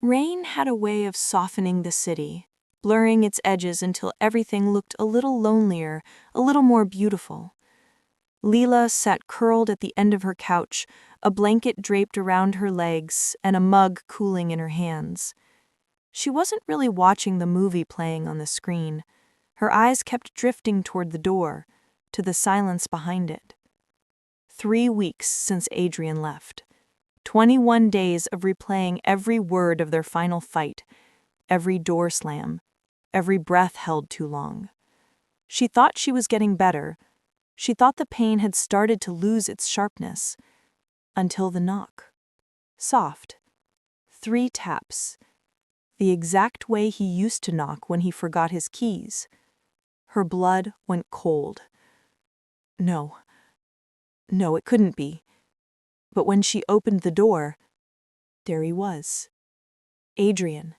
Rain had a way of softening the city, blurring its edges until everything looked a little lonelier, a little more beautiful. Lila sat curled at the end of her couch, a blanket draped around her legs and a mug cooling in her hands. She wasn't really watching the movie playing on the screen. Her eyes kept drifting toward the door, to the silence behind it. 3 weeks since Adrian left. 21 days of replaying every word of their final fight, every door slam, every breath held too long. She thought she was getting better. She thought the pain had started to lose its sharpness. Until the knock. Soft. 3 taps. The exact way he used to knock when he forgot his keys. Her blood went cold. No, it couldn't be. But when she opened the door, there he was. Adrian.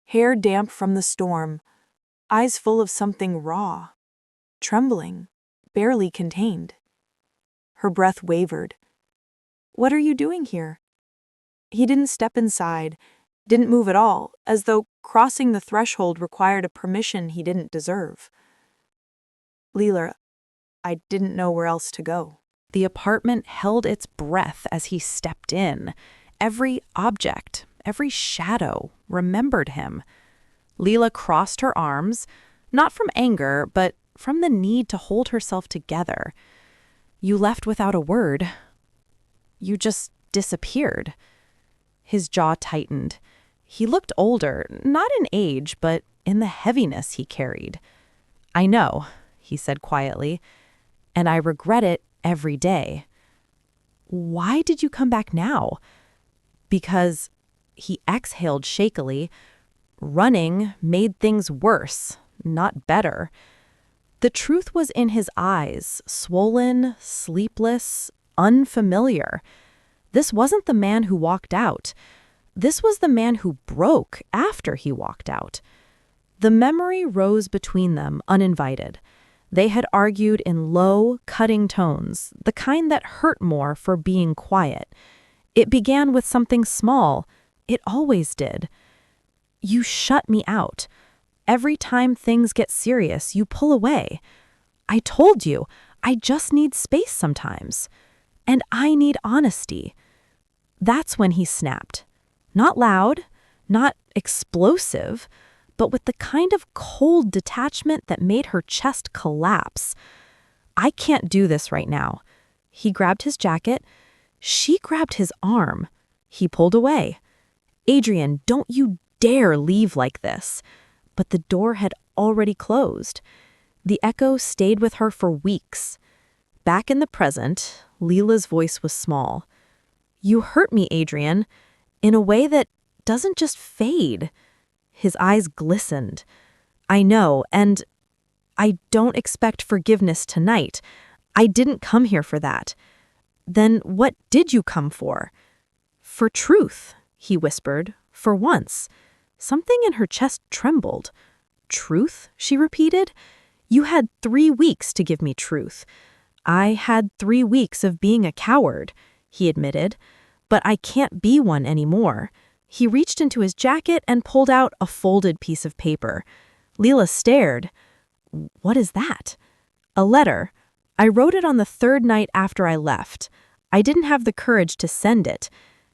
Hair damp from the storm, eyes full of something raw, trembling, barely contained. Her breath wavered. "What are you doing here?" He didn't step inside, didn't move at all, as though crossing the threshold required a permission he didn't deserve. "Lila, I didn't know where else to go." The apartment held its breath as he stepped in. Every object, every shadow remembered him. Lila crossed her arms, not from anger, but from the need to hold herself together. "You left without a word. You just disappeared." His jaw tightened. He looked older, not in age, but in the heaviness he carried. "I know," he said quietly, "and I regret it every day." "Why did you come back now?" "Because," he exhaled shakily, "running made things worse, not better." The truth was in his eyes, swollen, sleepless, unfamiliar. This wasn't the man who walked out. This was the man who broke after he walked out. The memory rose between them, uninvited. They had argued in low, cutting tones, the kind that hurt more for being quiet. It began with something small. It always did. "You shut me out. Every time things get serious, you pull away. I told you, I just need space sometimes. And I need honesty." That's when he snapped. Not loud, not explosive, but with the kind of cold detachment that made her chest collapse. "I can't do this right now." He grabbed his jacket. She grabbed his arm. He pulled away. "Adrian, don't you dare leave like this." But the door had already closed. The echo stayed with her for weeks. Back in the present, Lila's voice was small. "You hurt me, Adrian, in a way that doesn't just fade." His eyes glistened. "I know, and I don't expect forgiveness tonight. I didn't come here for that." "Then what did you come for?" "For truth," he whispered, for once. Something in her chest trembled. "Truth?" she repeated. "You had 3 weeks to give me truth." "I had 3 weeks of being a coward," he admitted. "But I can't be one anymore." He reached into his jacket and pulled out a folded piece of paper. Lila stared. "What is that?" "A letter. I wrote it on the 3rd night after I left. I didn't have the courage to send it."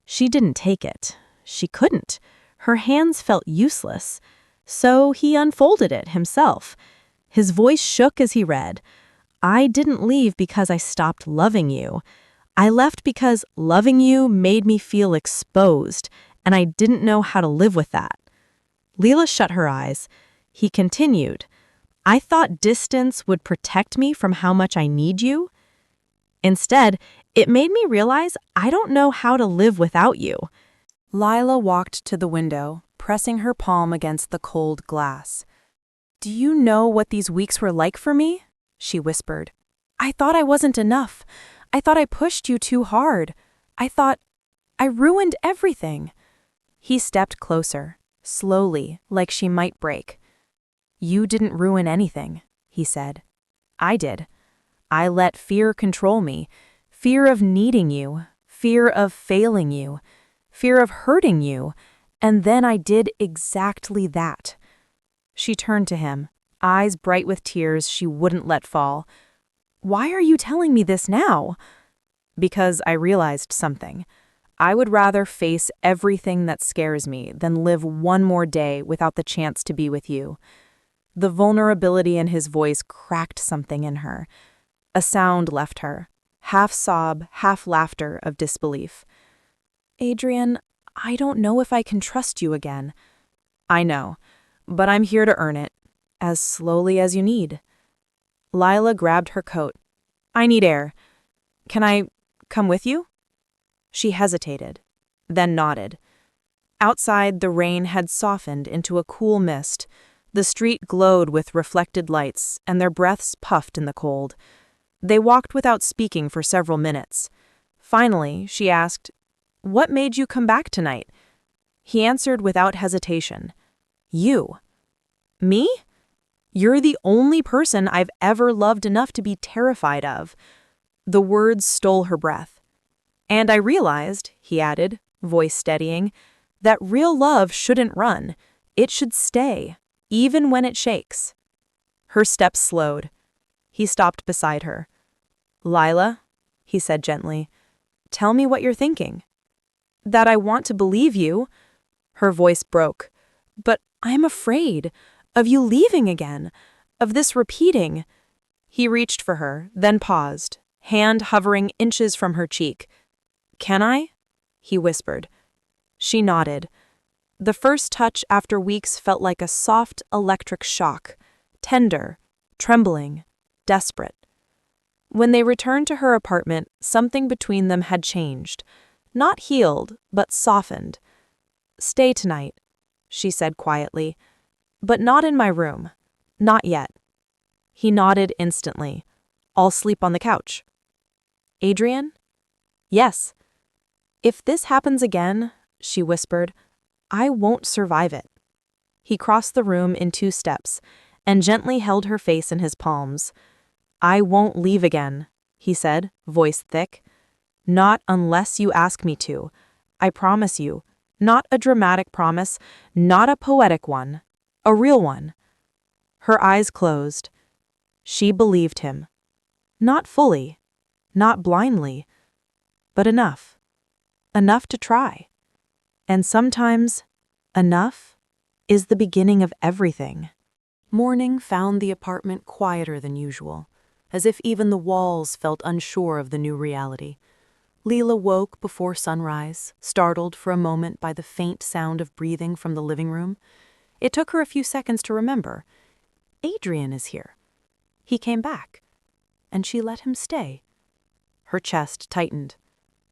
She didn't take it. She couldn't. Her hands felt useless. So he unfolded it himself. His voice shook as he read. "I didn't leave because I stopped loving you. I left because loving you made me feel exposed, and I didn't know how to live with that." Lila shut her eyes. He continued, "I thought distance would protect me from how much I need you. Instead, it made me realize I don't know how to live without you." Lila walked to the window, pressing her palm against the cold glass. "Do you know what these weeks were like for me?" she whispered. "I thought I wasn't enough. I thought I pushed you too hard. I thought I ruined everything." He stepped closer, slowly, like she might break. "You didn't ruin anything," he said. "I did. I let fear control me. Fear of needing you, fear of failing you, fear of hurting you, And then I did exactly that. She turned to him, eyes bright with tears she wouldn't let fall. Why are you telling me this now? Because I realized something. I would rather face everything that scares me than live one more day without the chance to be with you. The vulnerability in his voice cracked something in her. A sound left her, half sob, half laughter of disbelief. Adrian, I don't know if I can trust you again. I know, but I'm here to earn it, as slowly as you need. Lila grabbed her coat. I need air. Can I come with you? She hesitated, then nodded. Outside, the rain had softened into a cool mist. The street glowed with reflected lights, and their breaths puffed in the cold. They walked without speaking for several minutes. Finally, she asked, What made you come back tonight? He answered without hesitation. You. Me? You're the only person I've ever loved enough to be terrified of. The words stole her breath. And I realized, he added, voice steadying, that real love shouldn't run. It should stay, even when it shakes. Her steps slowed. He stopped beside her. Lila, he said gently, tell me what you're thinking. That I want to believe you. Her voice broke. But I'm afraid of you leaving again, of this repeating. He reached for her, then paused, hand hovering inches from her cheek. Can I? He whispered. She nodded. The first touch after weeks felt like a soft electric shock, tender, trembling, desperate. When they returned to her apartment, something between them had changed. Not healed, but softened. Stay tonight, she said quietly, but not in my room. Not yet. He nodded instantly. I'll sleep on the couch. Adrian? Yes. If this happens again, she whispered, I won't survive it. He crossed the room in 2 steps and gently held her face in his palms. I won't leave again, he said, voice thick. Not unless you ask me to. I promise you. Not a dramatic promise, not a poetic one. A real one. Her eyes closed. She believed him. Not fully, not blindly, but enough. Enough to try. And sometimes, enough is the beginning of everything. Morning found the apartment quieter than usual, as if even the walls felt unsure of the new reality. Lila woke before sunrise, startled for a moment by the faint sound of breathing from the living room. It took her a few seconds to remember. Adrian is here. He came back, and she let him stay. Her chest tightened.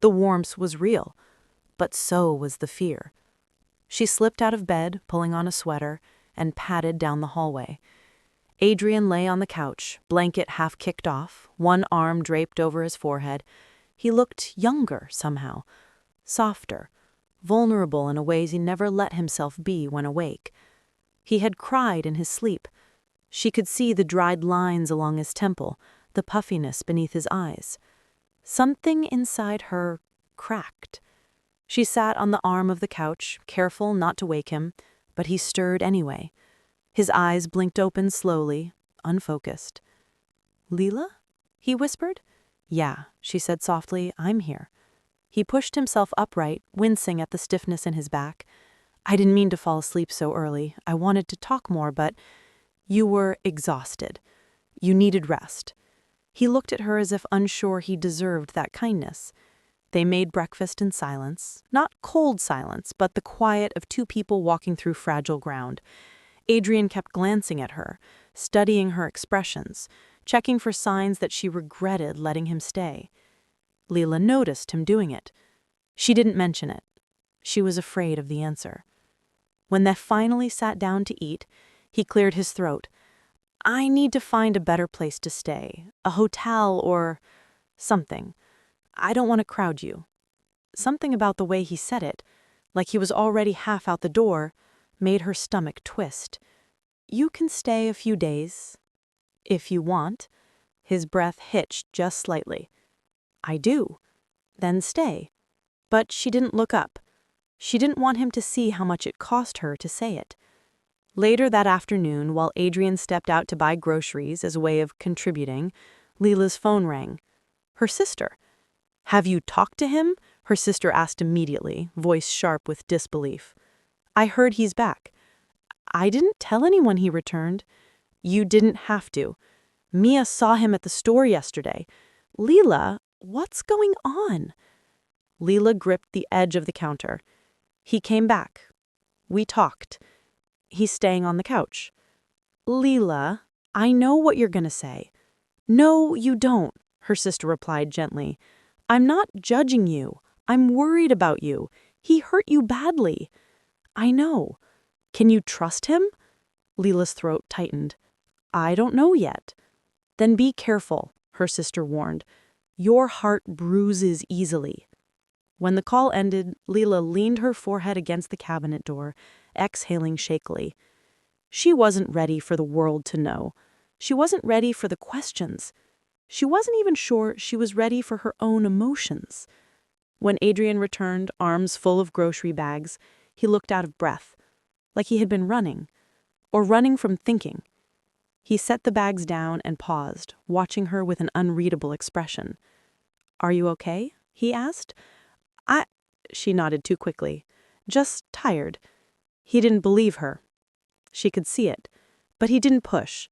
The warmth was real, but so was the fear. She slipped out of bed, pulling on a sweater, and padded down the hallway. Adrian lay on the couch, blanket half kicked off, one arm draped over his forehead. He looked younger somehow, softer, vulnerable in a way he never let himself be when awake. He had cried in his sleep. She could see the dried lines along his temple, the puffiness beneath his eyes. Something inside her cracked. She sat on the arm of the couch, careful not to wake him, but he stirred anyway. His eyes blinked open slowly, unfocused. Lila? He whispered. Yeah, she said softly, I'm here. He pushed himself upright, wincing at the stiffness in his back. I didn't mean to fall asleep so early. I wanted to talk more, but you were exhausted. You needed rest. He looked at her as if unsure he deserved that kindness. They made breakfast in silence, not cold silence, but the quiet of 2 people walking through fragile ground. Adrian kept glancing at her, studying her expressions, checking for signs that she regretted letting him stay. Lila noticed him doing it. She didn't mention it. She was afraid of the answer. When they finally sat down to eat, he cleared his throat. I need to find a better place to stay, a hotel or something. I don't want to crowd you. Something about the way he said it, like he was already half out the door, made her stomach twist. You can stay a few days, if you want. His breath hitched just slightly. I do. Then stay. But she didn't look up. She didn't want him to see how much it cost her to say it. Later that afternoon, while Adrian stepped out to buy groceries as a way of contributing, Lila's phone rang. Her sister. "Have you talked to him?" her sister asked immediately, voice sharp with disbelief. "I heard he's back." "I didn't tell anyone," he returned. "You didn't have to. Mia saw him at the store yesterday." "Lila, what's going on?" Lila gripped the edge of the counter. "He came back. We talked. He's staying on the couch." "Lila, I know what you're going to say." "No, you don't," her sister replied gently. "I'm not judging you. I'm worried about you. He hurt you badly." "I know. Can you trust him?" Lila's throat tightened. "I don't know yet." "Then be careful," her sister warned. "Your heart bruises easily." When the call ended, Lila leaned her forehead against the cabinet door, exhaling shakily. She wasn't ready for the world to know. She wasn't ready for the questions. She wasn't even sure she was ready for her own emotions. When Adrian returned, arms full of grocery bags, he looked out of breath, like he had been running, or running from thinking. He set the bags down and paused, watching her with an unreadable expression. "Are you okay?" he asked. She nodded too quickly. "Just tired." He didn't believe her. She could see it. But he didn't push.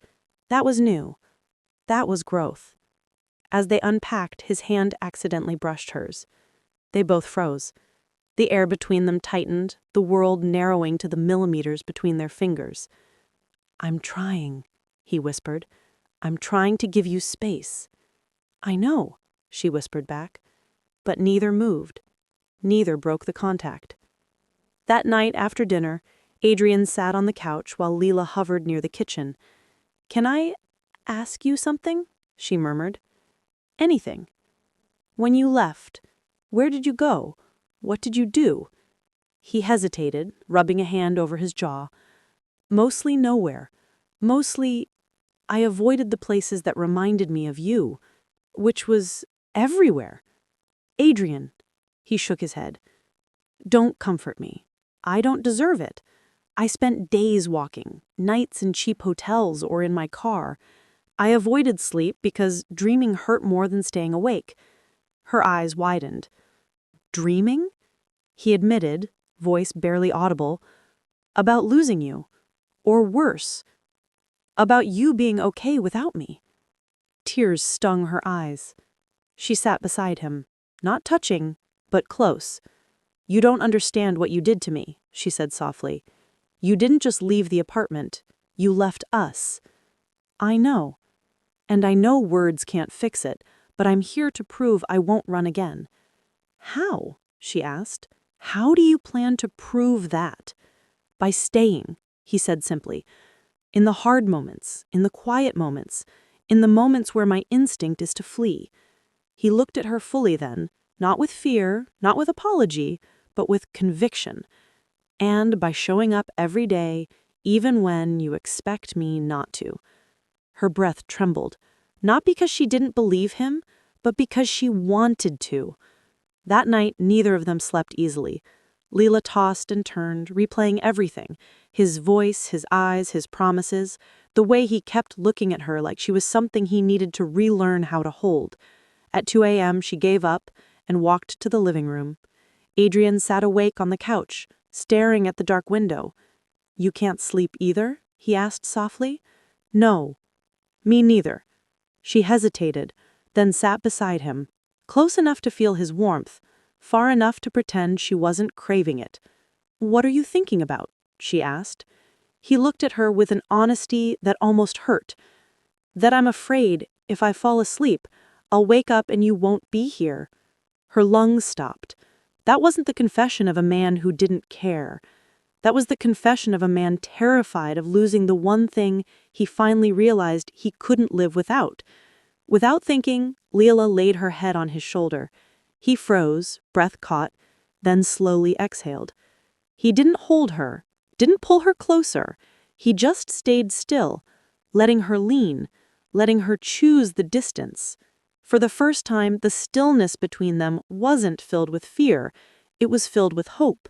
That was new. That was growth. As they unpacked, his hand accidentally brushed hers. They both froze. The air between them tightened, the world narrowing to the millimeters between their fingers. "I'm trying," he whispered. "I'm trying to give you space." "I know," she whispered back. But neither moved. Neither broke the contact. That night after dinner, Adrian sat on the couch while Lila hovered near the kitchen. "Can I ask you something?" she murmured. "Anything." "When you left, where did you go? What did you do?" He hesitated, rubbing a hand over his jaw. "Mostly nowhere. Mostly, I avoided the places that reminded me of you, which was everywhere." "Adrian," he shook his head. "Don't comfort me. I don't deserve it. I spent days walking, nights in cheap hotels or in my car. I avoided sleep because dreaming hurt more than staying awake." Her eyes widened. "Dreaming?" He admitted, voice barely audible. "About losing you. Or worse. About you being okay without me." Tears stung her eyes. She sat beside him, not touching, but close. "You don't understand what you did to me," she said softly. "You didn't just leave the apartment. You left us." "I know. And I know words can't fix it, but I'm here to prove I won't run again." "How?" she asked. "How do you plan to prove that?" "By staying," he said simply. "In the hard moments, in the quiet moments, in the moments where my instinct is to flee." He looked at her fully then, not with fear, not with apology, but with conviction. "And by showing up every day, even when you expect me not to." Her breath trembled, not because she didn't believe him, but because she wanted to. That night, neither of them slept easily. Lila tossed and turned, replaying everything: his voice, his eyes, his promises, the way he kept looking at her like she was something he needed to relearn how to hold. At 2 a.m., she gave up and walked to the living room. Adrian sat awake on the couch, staring at the dark window. "You can't sleep either?" he asked softly. "No. Me neither." She hesitated, then sat beside him, close enough to feel his warmth, far enough to pretend she wasn't craving it. "What are you thinking about?" she asked. He looked at her with an honesty that almost hurt. "That I'm afraid, if I fall asleep, I'll wake up and you won't be here." Her lungs stopped. That wasn't the confession of a man who didn't care. That was the confession of a man terrified of losing the one thing he finally realized he couldn't live without. Without thinking, Lila laid her head on his shoulder. He froze, breath caught, then slowly exhaled. He didn't hold her, didn't pull her closer. He just stayed still, letting her lean, letting her choose the distance. For the first time, the stillness between them wasn't filled with fear. It was filled with hope.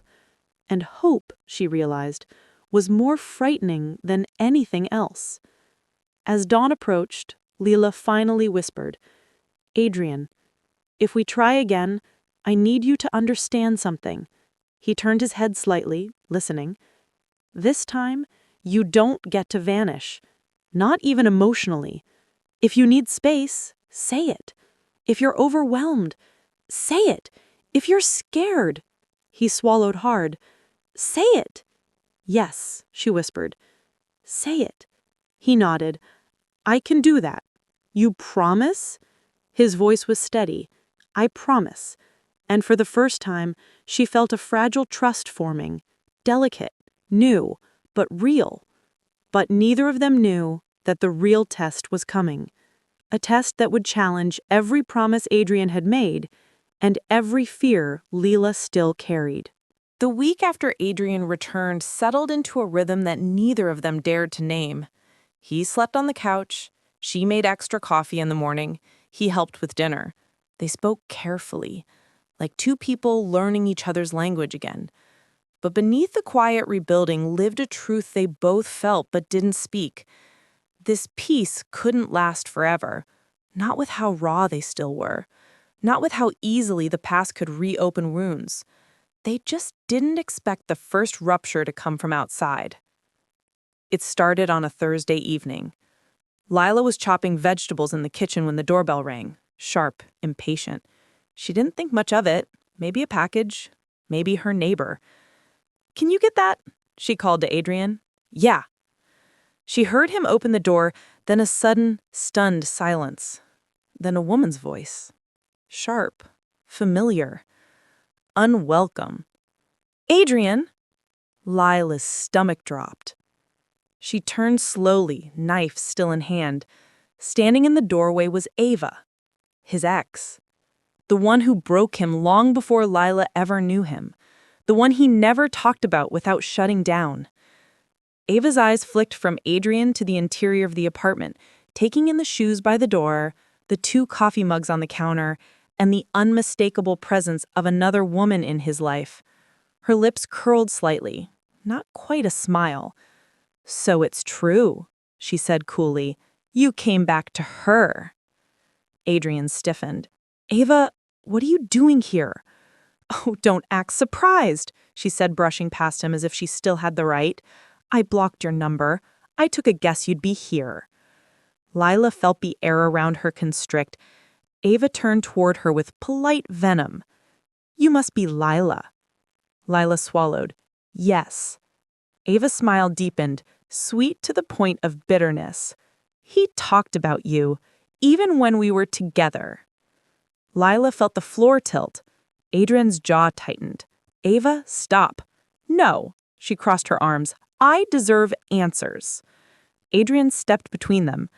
And hope, she realized, was more frightening than anything else. As dawn approached, Lila finally whispered, "Adrian, if we try again, I need you to understand something." He turned his head slightly, listening. "This time, you don't get to vanish. Not even emotionally. If you need space, say it. If you're overwhelmed, say it. If you're scared." He swallowed hard. "Say it." "Yes," she whispered. "Say it." He nodded. "I can do that. You promise?" His voice was steady. "I promise." And for the first time, she felt a fragile trust forming. Delicate, new, but real. But neither of them knew that the real test was coming. A test that would challenge every promise Adrian had made and every fear Lila still carried. The week after Adrian returned settled into a rhythm that neither of them dared to name. He slept on the couch. She made extra coffee in the morning. He helped with dinner. They spoke carefully, like two people learning each other's language again. But beneath the quiet rebuilding lived a truth they both felt but didn't speak. This peace couldn't last forever, not with how raw they still were, not with how easily the past could reopen wounds. They just didn't expect the first rupture to come from outside. It started on a Thursday evening. Lila was chopping vegetables in the kitchen when the doorbell rang, sharp, impatient. She didn't think much of it. Maybe a package, maybe her neighbor. "Can you get that?" she called to Adrian. "Yeah." She heard him open the door, then a sudden, stunned silence. Then a woman's voice. Sharp, familiar, unwelcome. "Adrian!" Lila's stomach dropped. She turned slowly, knife still in hand. Standing in the doorway was Ava, his ex. The one who broke him long before Lila ever knew him. The one he never talked about without shutting down. Ava's eyes flicked from Adrian to the interior of the apartment, taking in the shoes by the door, the 2 coffee mugs on the counter, and the unmistakable presence of another woman in his life. Her lips curled slightly, not quite a smile. "So it's true," she said coolly. "You came back to her." Adrian stiffened. "Ava, what are you doing here?" "Oh, don't act surprised," she said, brushing past him as if she still had the right. "I blocked your number. I took a guess you'd be here." Lila felt the air around her constrict. Ava turned toward her with polite venom. "You must be Lila." Lila swallowed. "Yes." Ava's smile deepened, sweet to the point of bitterness. "He talked about you, even when we were together." Lila felt the floor tilt. Adrian's jaw tightened. "Ava, stop." "No." She crossed her arms. "I deserve answers." Adrian stepped between them.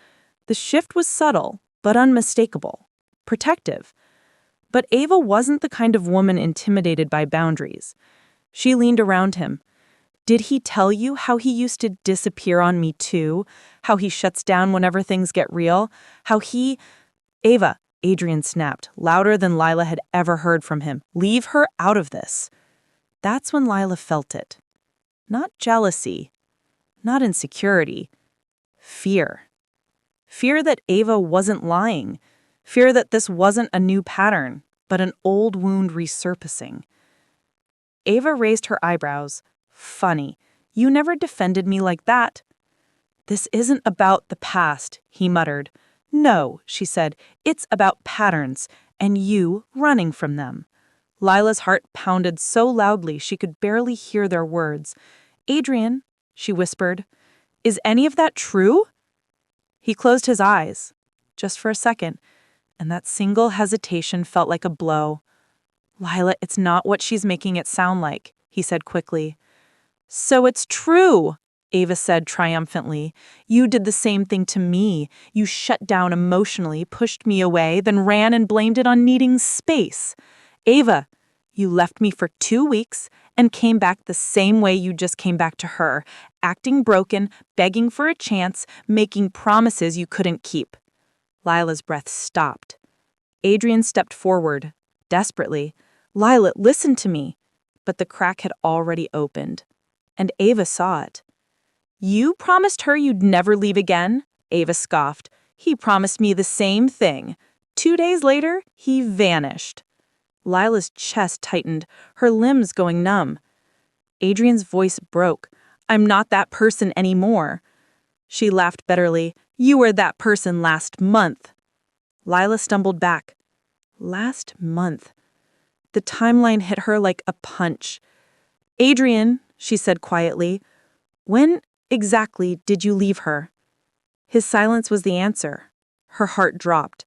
The shift was subtle, but unmistakable. Protective. But Ava wasn't the kind of woman intimidated by boundaries. She leaned around him. "Did he tell you how he used to disappear on me too? How he shuts down whenever things get real? How he—" "Ava," Adrian snapped, louder than Lila had ever heard from him. "Leave her out of this." That's when Lila felt it. Not jealousy, not insecurity, fear. Fear that Ava wasn't lying. Fear that this wasn't a new pattern, but an old wound resurfacing. Ava raised her eyebrows. "Funny. You never defended me like that." "This isn't about the past," he muttered. "No," she said. "It's about patterns, and you running from them." Lila's heart pounded so loudly she could barely hear their words. "Adrian," she whispered, "is any of that true?" He closed his eyes, just for a second, and that single hesitation felt like a blow. "Lila, it's not what she's making it sound like," he said quickly. "So it's true," Ava said triumphantly. "You did the same thing to me. You shut down emotionally, pushed me away, then ran and blamed it on needing space. Ava, you left me for 2 weeks and came back the same way you just came back to her, acting broken, begging for a chance, making promises you couldn't keep." Lila's breath stopped. Adrian stepped forward, desperately. "Lila, listen to me." but the crack had already opened, and Ava saw it. "You promised her you'd never leave again?" Ava scoffed. "He promised me the same thing. 2 days later, he vanished." Lila's chest tightened, her limbs going numb. Adrian's voice broke. "I'm not that person anymore." She laughed bitterly. "You were that person last month." Lila stumbled back. Last month. The timeline hit her like a punch. "Adrian," she said quietly, "when exactly did you leave her?" His silence was the answer. Her heart dropped.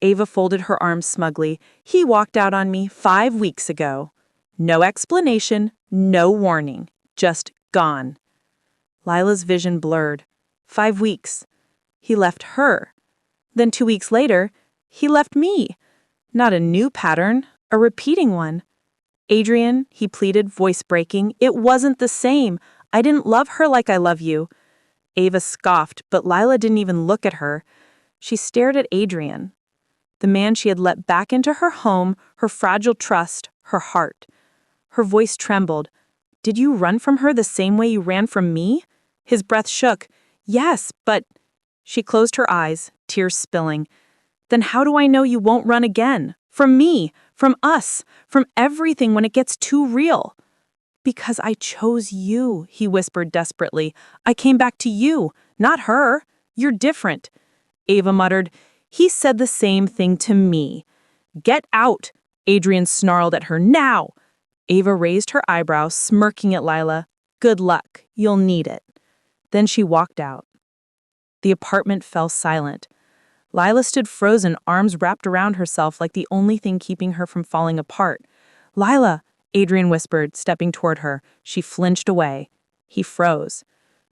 Ava folded her arms smugly. "He walked out on me 5 weeks ago. No explanation, no warning, just gone." Lila's vision blurred. 5 weeks. He left her. Then 2 weeks later, he left me. Not a new pattern, a repeating one. "Adrian," he pleaded, voice breaking, "it wasn't the same. I didn't love her like I love you." Ava scoffed, but Lila didn't even look at her. She stared at Adrian, the man she had let back into her home, her fragile trust, her heart. Her voice trembled. "Did you run from her the same way you ran from me?" His breath shook. "Yes, but—" She closed her eyes, tears spilling. "Then how do I know you won't run again? From me, from us, from everything when it gets too real?" "Because I chose you," he whispered desperately. "I came back to you, not her. You're different." Ava muttered, "He said the same thing to me." "Get out!" Adrian snarled at her. "Now!" Ava raised her eyebrows, smirking at Lila. "Good luck. You'll need it." Then she walked out. The apartment fell silent. Lila stood frozen, arms wrapped around herself like the only thing keeping her from falling apart. "Lila," Adrian whispered, stepping toward her. She flinched away. He froze.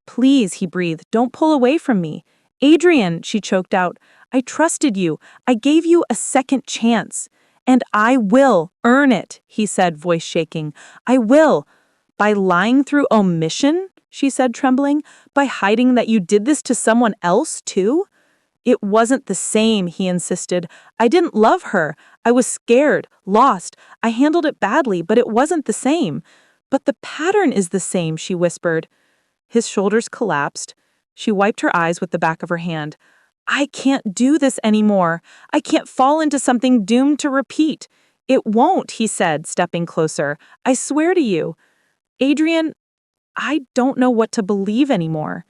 "Please," he breathed, "don't pull away from me." "Adrian," she choked out, "I trusted you. I gave you a second chance. And I will earn it," he said, voice shaking. "I will." "By lying through omission?" she said, trembling. "By hiding that you did this to someone else, too?" "It wasn't the same," he insisted. "I didn't love her. I was scared, lost. I handled it badly, but it wasn't the same." "But the pattern is the same," she whispered. His shoulders collapsed. She wiped her eyes with the back of her hand. "I can't do this anymore. I can't fall into something doomed to repeat." "It won't," he said, stepping closer. "I swear to you." "Adrian, I don't know what to believe anymore."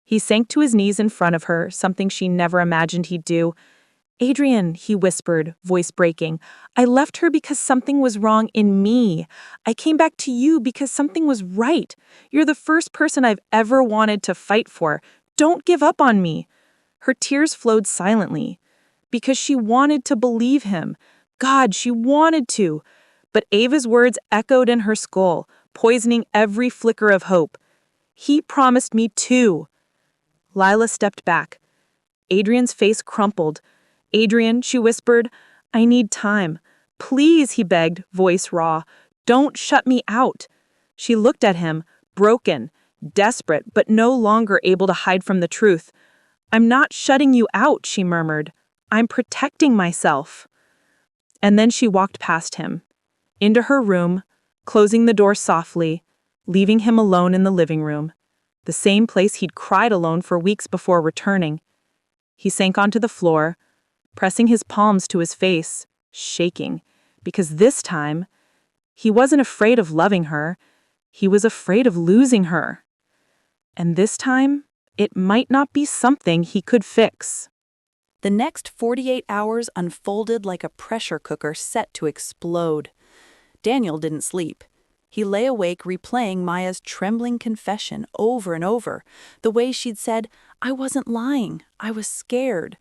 He sank to his knees in front of her, something she never imagined he'd do. "Adrian," he whispered, voice breaking, "I left her because something was wrong in me. I came back to you because something was right. You're the first person I've ever wanted to fight for. Don't give up on me." Her tears flowed silently. Because she wanted to believe him. God, she wanted to. But Ava's words echoed in her skull, poisoning every flicker of hope. "He promised me too." Lila stepped back. Adrian's face crumpled. "Adrian," she whispered, "I need time. Please," he begged, voice raw. "Don't shut me out." She looked at him, broken, desperate, but no longer able to hide from the truth. "I'm not shutting you out," she murmured. "I'm protecting myself." And then she walked past him, into her room, closing the door softly, leaving him alone in the living room, the same place he'd cried alone for weeks before returning. He sank onto the floor, pressing his palms to his face, shaking, because this time, he wasn't afraid of loving her, he was afraid of losing her. And this time, it might not be something he could fix. The next 48 hours unfolded like a pressure cooker set to explode. Daniel didn't sleep. He lay awake replaying Maya's trembling confession over and over, the way she'd said, "I wasn't lying, I was scared."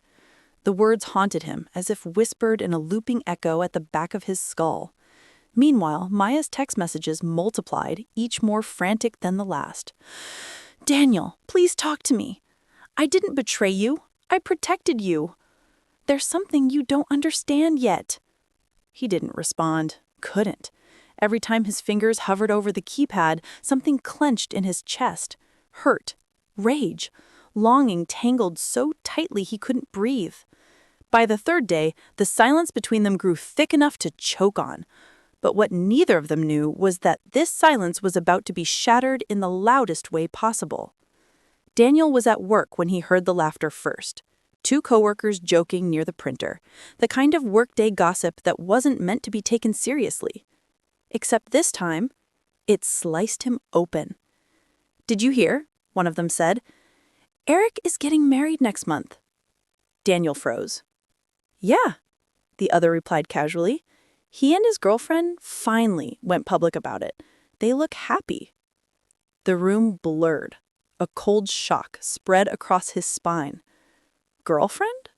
The words haunted him, as if whispered in a looping echo at the back of his skull. Meanwhile, Maya's text messages multiplied, each more frantic than the last. "Daniel, please talk to me. I didn't betray you. I protected you. There's something you don't understand yet." He didn't respond, couldn't. Every time his fingers hovered over the keypad, something clenched in his chest. Hurt, rage, longing tangled so tightly he couldn't breathe. By the third day, the silence between them grew thick enough to choke on. But what neither of them knew was that this silence was about to be shattered in the loudest way possible. Daniel was at work when he heard the laughter first. Two coworkers joking near the printer, the kind of workday gossip that wasn't meant to be taken seriously. Except this time, it sliced him open. "Did you hear?" one of them said. "Eric is getting married next month." Daniel froze. "Yeah," the other replied casually. "He and his girlfriend finally went public about it. They look happy." The room blurred. A cold shock spread across his spine. Girlfriend?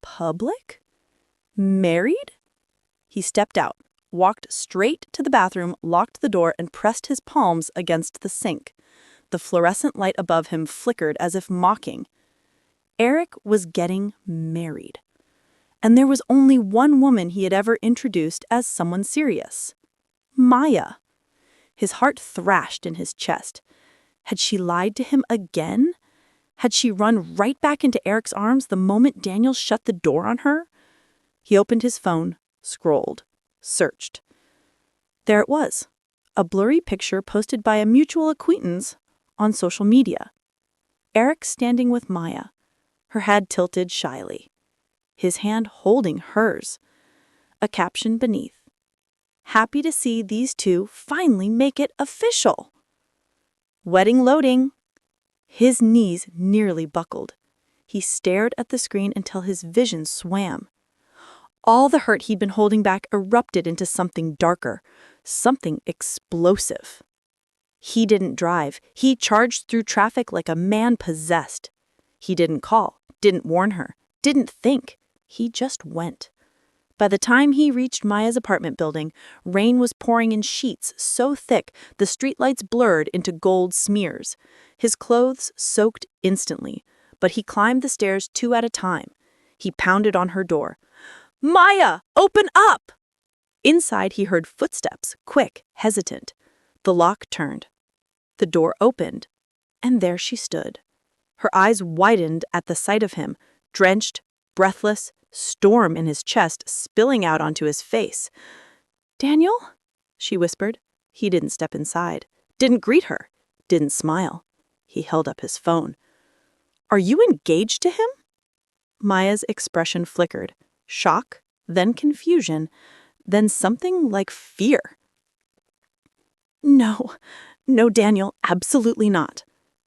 Public? Married? He stepped out, walked straight to the bathroom, locked the door, and pressed his palms against the sink. The fluorescent light above him flickered as if mocking. Eric was getting married. And there was only one woman he had ever introduced as someone serious. Maya. His heart thrashed in his chest. Had she lied to him again? Had she run right back into Eric's arms the moment Daniel shut the door on her? He opened his phone, scrolled, searched. There it was, a blurry picture posted by a mutual acquaintance on social media. Eric standing with Maya, her head tilted shyly, his hand holding hers. A caption beneath. "Happy to see these two finally make it official." Wedding loading. His knees nearly buckled. He stared at the screen until his vision swam. All the hurt he'd been holding back erupted into something darker, something explosive. He didn't drive. He charged through traffic like a man possessed. He didn't call, didn't warn her, didn't think. He just went. By the time he reached Maya's apartment building, rain was pouring in sheets so thick the streetlights blurred into gold smears. His clothes soaked instantly, but he climbed the stairs 2 at a time. He pounded on her door. "Maya, open up!" Inside he heard footsteps, quick, hesitant. The lock turned. The door opened, and there she stood. Her eyes widened at the sight of him, drenched, breathless, storm in his chest spilling out onto his face. "Daniel?" she whispered. He didn't step inside, didn't greet her, didn't smile. He held up his phone. "Are you engaged to him?" Maya's expression flickered. Shock, then confusion, then something like fear. No, Daniel, absolutely not."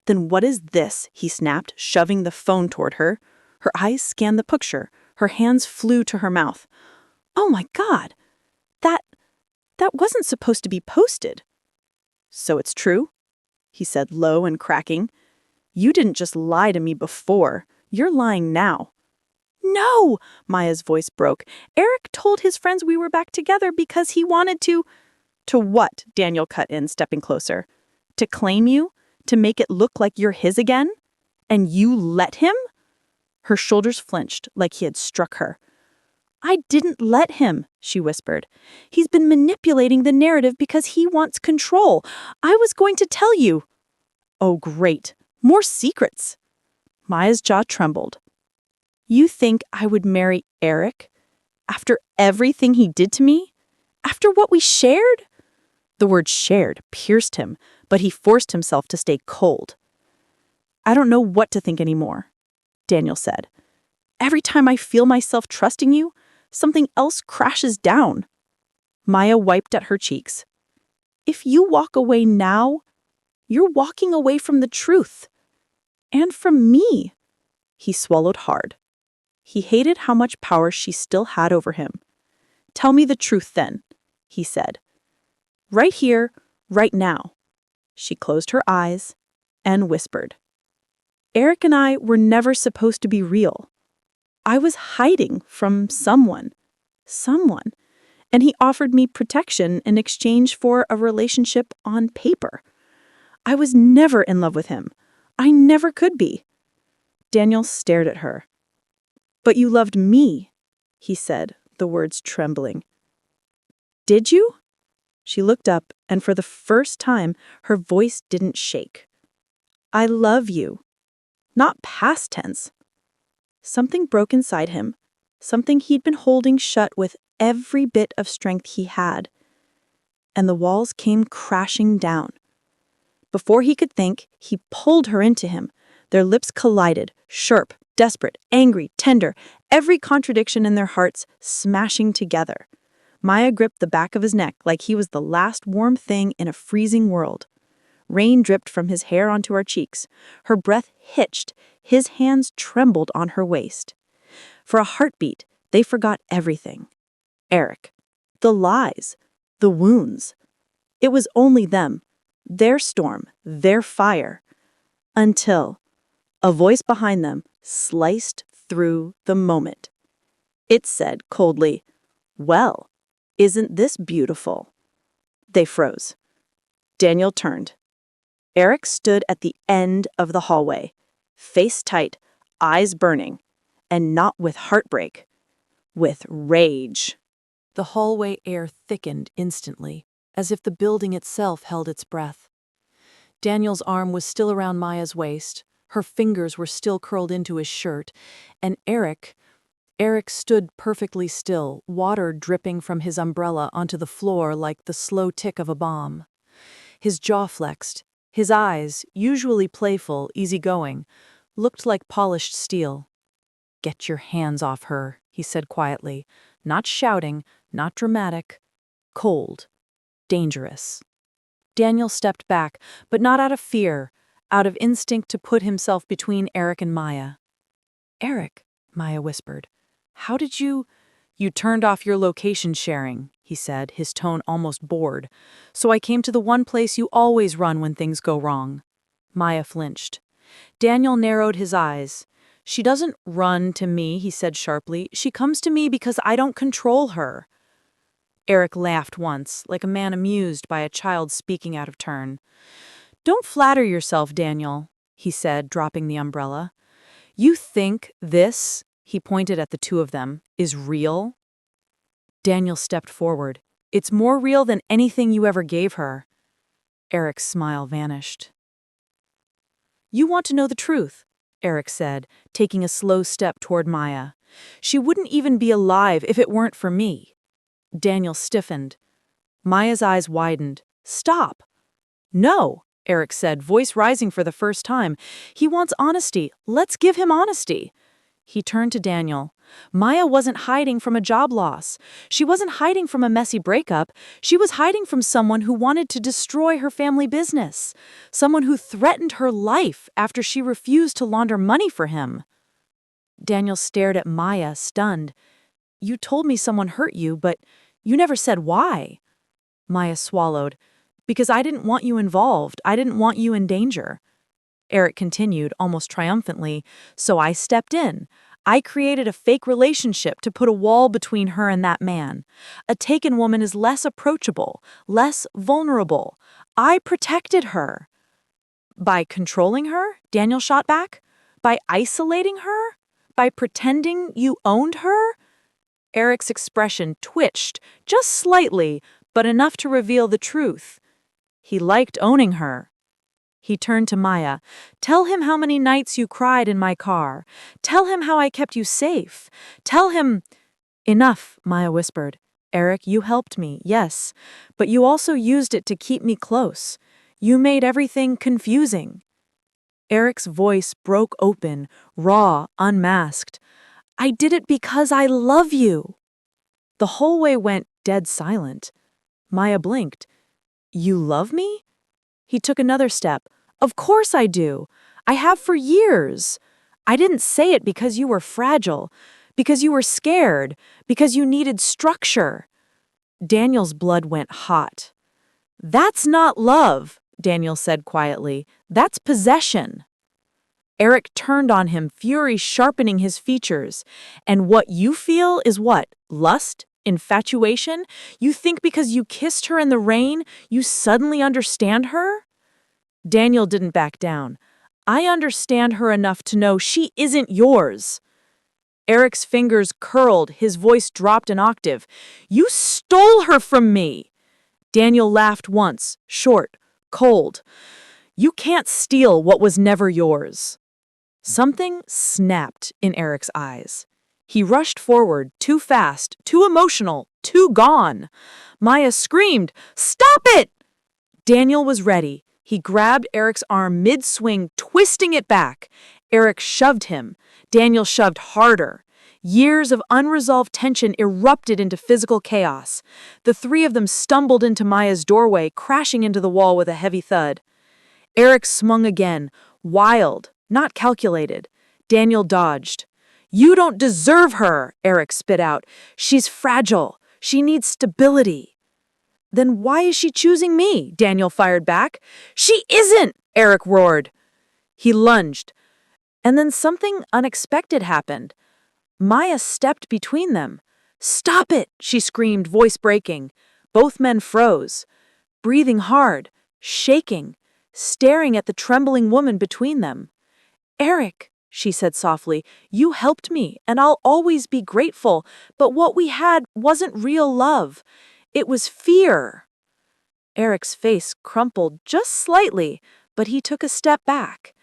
"Then what is this?" he snapped, shoving the phone toward her. Her eyes scanned the picture. Her hands flew to her mouth. "Oh my God! That wasn't supposed to be posted." "So it's true?" he said, low and cracking. "You didn't just lie to me before. You're lying now." "No!" Maya's voice broke. "Eric told his friends we were back together because he wanted to—" "To what?" Daniel cut in, stepping closer. "To claim you? To make it look like you're his again? And you let him?" Her shoulders flinched like he had struck her. "I didn't let him," she whispered. "He's been manipulating the narrative because he wants control. I was going to tell you." "Oh, great. More secrets." Maya's jaw trembled. "You think I would marry Eric? After everything he did to me? After what we shared?" The word shared pierced him, but he forced himself to stay cold. "I don't know what to think anymore," Daniel said. "Every time I feel myself trusting you, something else crashes down." Maya wiped at her cheeks. "If you walk away now, you're walking away from the truth. And from me." He swallowed hard. He hated how much power she still had over him. "Tell me the truth then," he said. "Right here, right now." She closed her eyes and whispered. "Eric and I were never supposed to be real. I was hiding from someone, and he offered me protection in exchange for a relationship on paper. I was never in love with him. I never could be." Daniel stared at her. "But you loved me," he said, the words trembling. "Did you?" She looked up, and for the first time, her voice didn't shake. "I love you. Not past tense." Something broke inside him, something he'd been holding shut with every bit of strength he had. and the walls came crashing down. Before he could think, he pulled her into him. Their lips collided, sharp, desperate, angry, tender, every contradiction in their hearts smashing together. Maya gripped the back of his neck like he was the last warm thing in a freezing world. Rain dripped from his hair onto her cheeks. Her breath hitched. His hands trembled on her waist. For a heartbeat, they forgot everything. Eric. The lies. The wounds. It was only them. Their storm. Their fire. Until a voice behind them sliced through the moment. It said coldly, "Well, isn't this beautiful?" They froze. Daniel turned. Eric stood at the end of the hallway, face tight, eyes burning, and not with heartbreak, with rage. The hallway air thickened instantly, as if the building itself held its breath. Daniel's arm was still around Maya's waist, her fingers were still curled into his shirt, and Eric stood perfectly still, water dripping from his umbrella onto the floor like the slow tick of a bomb. His jaw flexed, his eyes, usually playful, easygoing, looked like polished steel. "Get your hands off her," he said quietly, not shouting, not dramatic, cold, dangerous. Daniel stepped back, but not out of fear, out of instinct to put himself between Eric and Maya. "Eric," Maya whispered, "how did you—" "You turned off your location sharing," he said, his tone almost bored. "So I came to the one place you always run when things go wrong." Maya flinched. Daniel narrowed his eyes. "She doesn't run to me," he said sharply. "She comes to me because I don't control her." Eric laughed once, like a man amused by a child speaking out of turn. "Don't flatter yourself, Daniel," he said, dropping the umbrella. "You think this," he pointed at the two of them, "is real?" Daniel stepped forward. "It's more real than anything you ever gave her." Eric's smile vanished. "You want to know the truth," Eric said, taking a slow step toward Maya. "She wouldn't even be alive if it weren't for me." Daniel stiffened. Maya's eyes widened. "Stop!" "No," Eric said, voice rising for the first time. "He wants honesty. Let's give him honesty." He turned to Daniel. Maya wasn't hiding from a job loss. She wasn't hiding from a messy breakup. She was hiding from someone who wanted to destroy her family business. Someone who threatened her life after she refused to launder money for him. Daniel stared at Maya, stunned. "You told me someone hurt you, but you never said why." Maya swallowed. "Because I didn't want you involved. I didn't want you in danger." Eric continued, almost triumphantly. "So I stepped in. I created a fake relationship to put a wall between her and that man. A taken woman is less approachable, less vulnerable. I protected her." "By controlling her?" Daniel shot back. "By isolating her? By pretending you owned her?" Eric's expression twitched, just slightly, but enough to reveal the truth. He liked owning her. He turned to Maya. "Tell him how many nights you cried in my car. Tell him how I kept you safe. Tell him—" "Enough," Maya whispered. "Eric, you helped me, yes, but you also used it to keep me close. You made everything confusing." Eric's voice broke open, raw, unmasked. "I did it because I love you." The hallway went dead silent. Maya blinked. "You love me?" He took another step. "Of course I do. I have for years. I didn't say it because you were fragile, because you were scared, because you needed structure." Daniel's blood went hot. "That's not love," Daniel said quietly. "That's possession." Eric turned on him, fury sharpening his features. "And what you feel is what? Lust? Infatuation? You think because you kissed her in the rain, you suddenly understand her?" Daniel didn't back down. "I understand her enough to know she isn't yours." Eric's fingers curled, his voice dropped an octave. "You stole her from me!" Daniel laughed once, short, cold. "You can't steal what was never yours." Something snapped in Eric's eyes. He rushed forward, too fast, too emotional, too gone. Maya screamed, "Stop it!" Daniel was ready. He grabbed Eric's arm mid-swing, twisting it back. Eric shoved him. Daniel shoved harder. Years of unresolved tension erupted into physical chaos. The three of them stumbled into Maya's doorway, crashing into the wall with a heavy thud. Eric swung again, wild, not calculated. Daniel dodged. "You don't deserve her," Eric spit out. "She's fragile. She needs stability." "Then why is she choosing me?" Daniel fired back. "She isn't!" Eric roared. He lunged. And then something unexpected happened. Maya stepped between them. "Stop it!" she screamed, voice breaking. Both men froze, breathing hard, shaking, staring at the trembling woman between them. "Eric," she said softly, "you helped me, and I'll always be grateful, but what we had wasn't real love. It was fear." Eric's face crumpled just slightly, but he took a step back.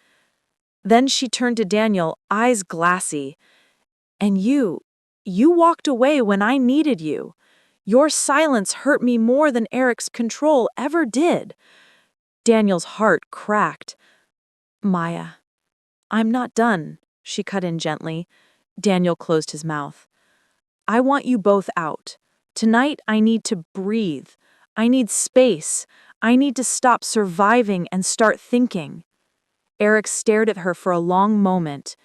Then she turned to Daniel, eyes glassy. "And you walked away when I needed you. Your silence hurt me more than Eric's control ever did." Daniel's heart cracked. "Maya, I'm not done," she cut in gently. Daniel closed his mouth. "I want you both out. Tonight I need to breathe. I need space. I need to stop surviving and start thinking." Eric stared at her for a long moment.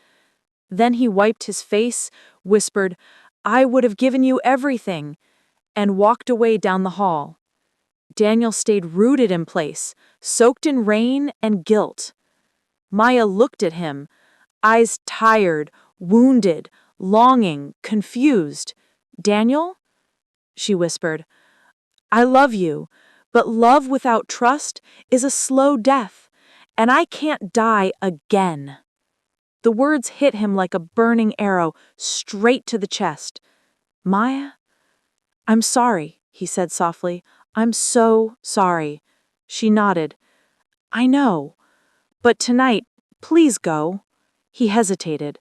Then he wiped his face, whispered, "I would have given you everything," and walked away down the hall. Daniel stayed rooted in place, soaked in rain and guilt. Maya looked at him, eyes tired, wounded, longing, confused. "Daniel?" she whispered. "I love you, but love without trust is a slow death, and I can't die again." The words hit him like a burning arrow, straight to the chest. "Maya?" "I'm sorry," he said softly. "I'm so sorry." She nodded. "I know. But tonight, please go." He hesitated.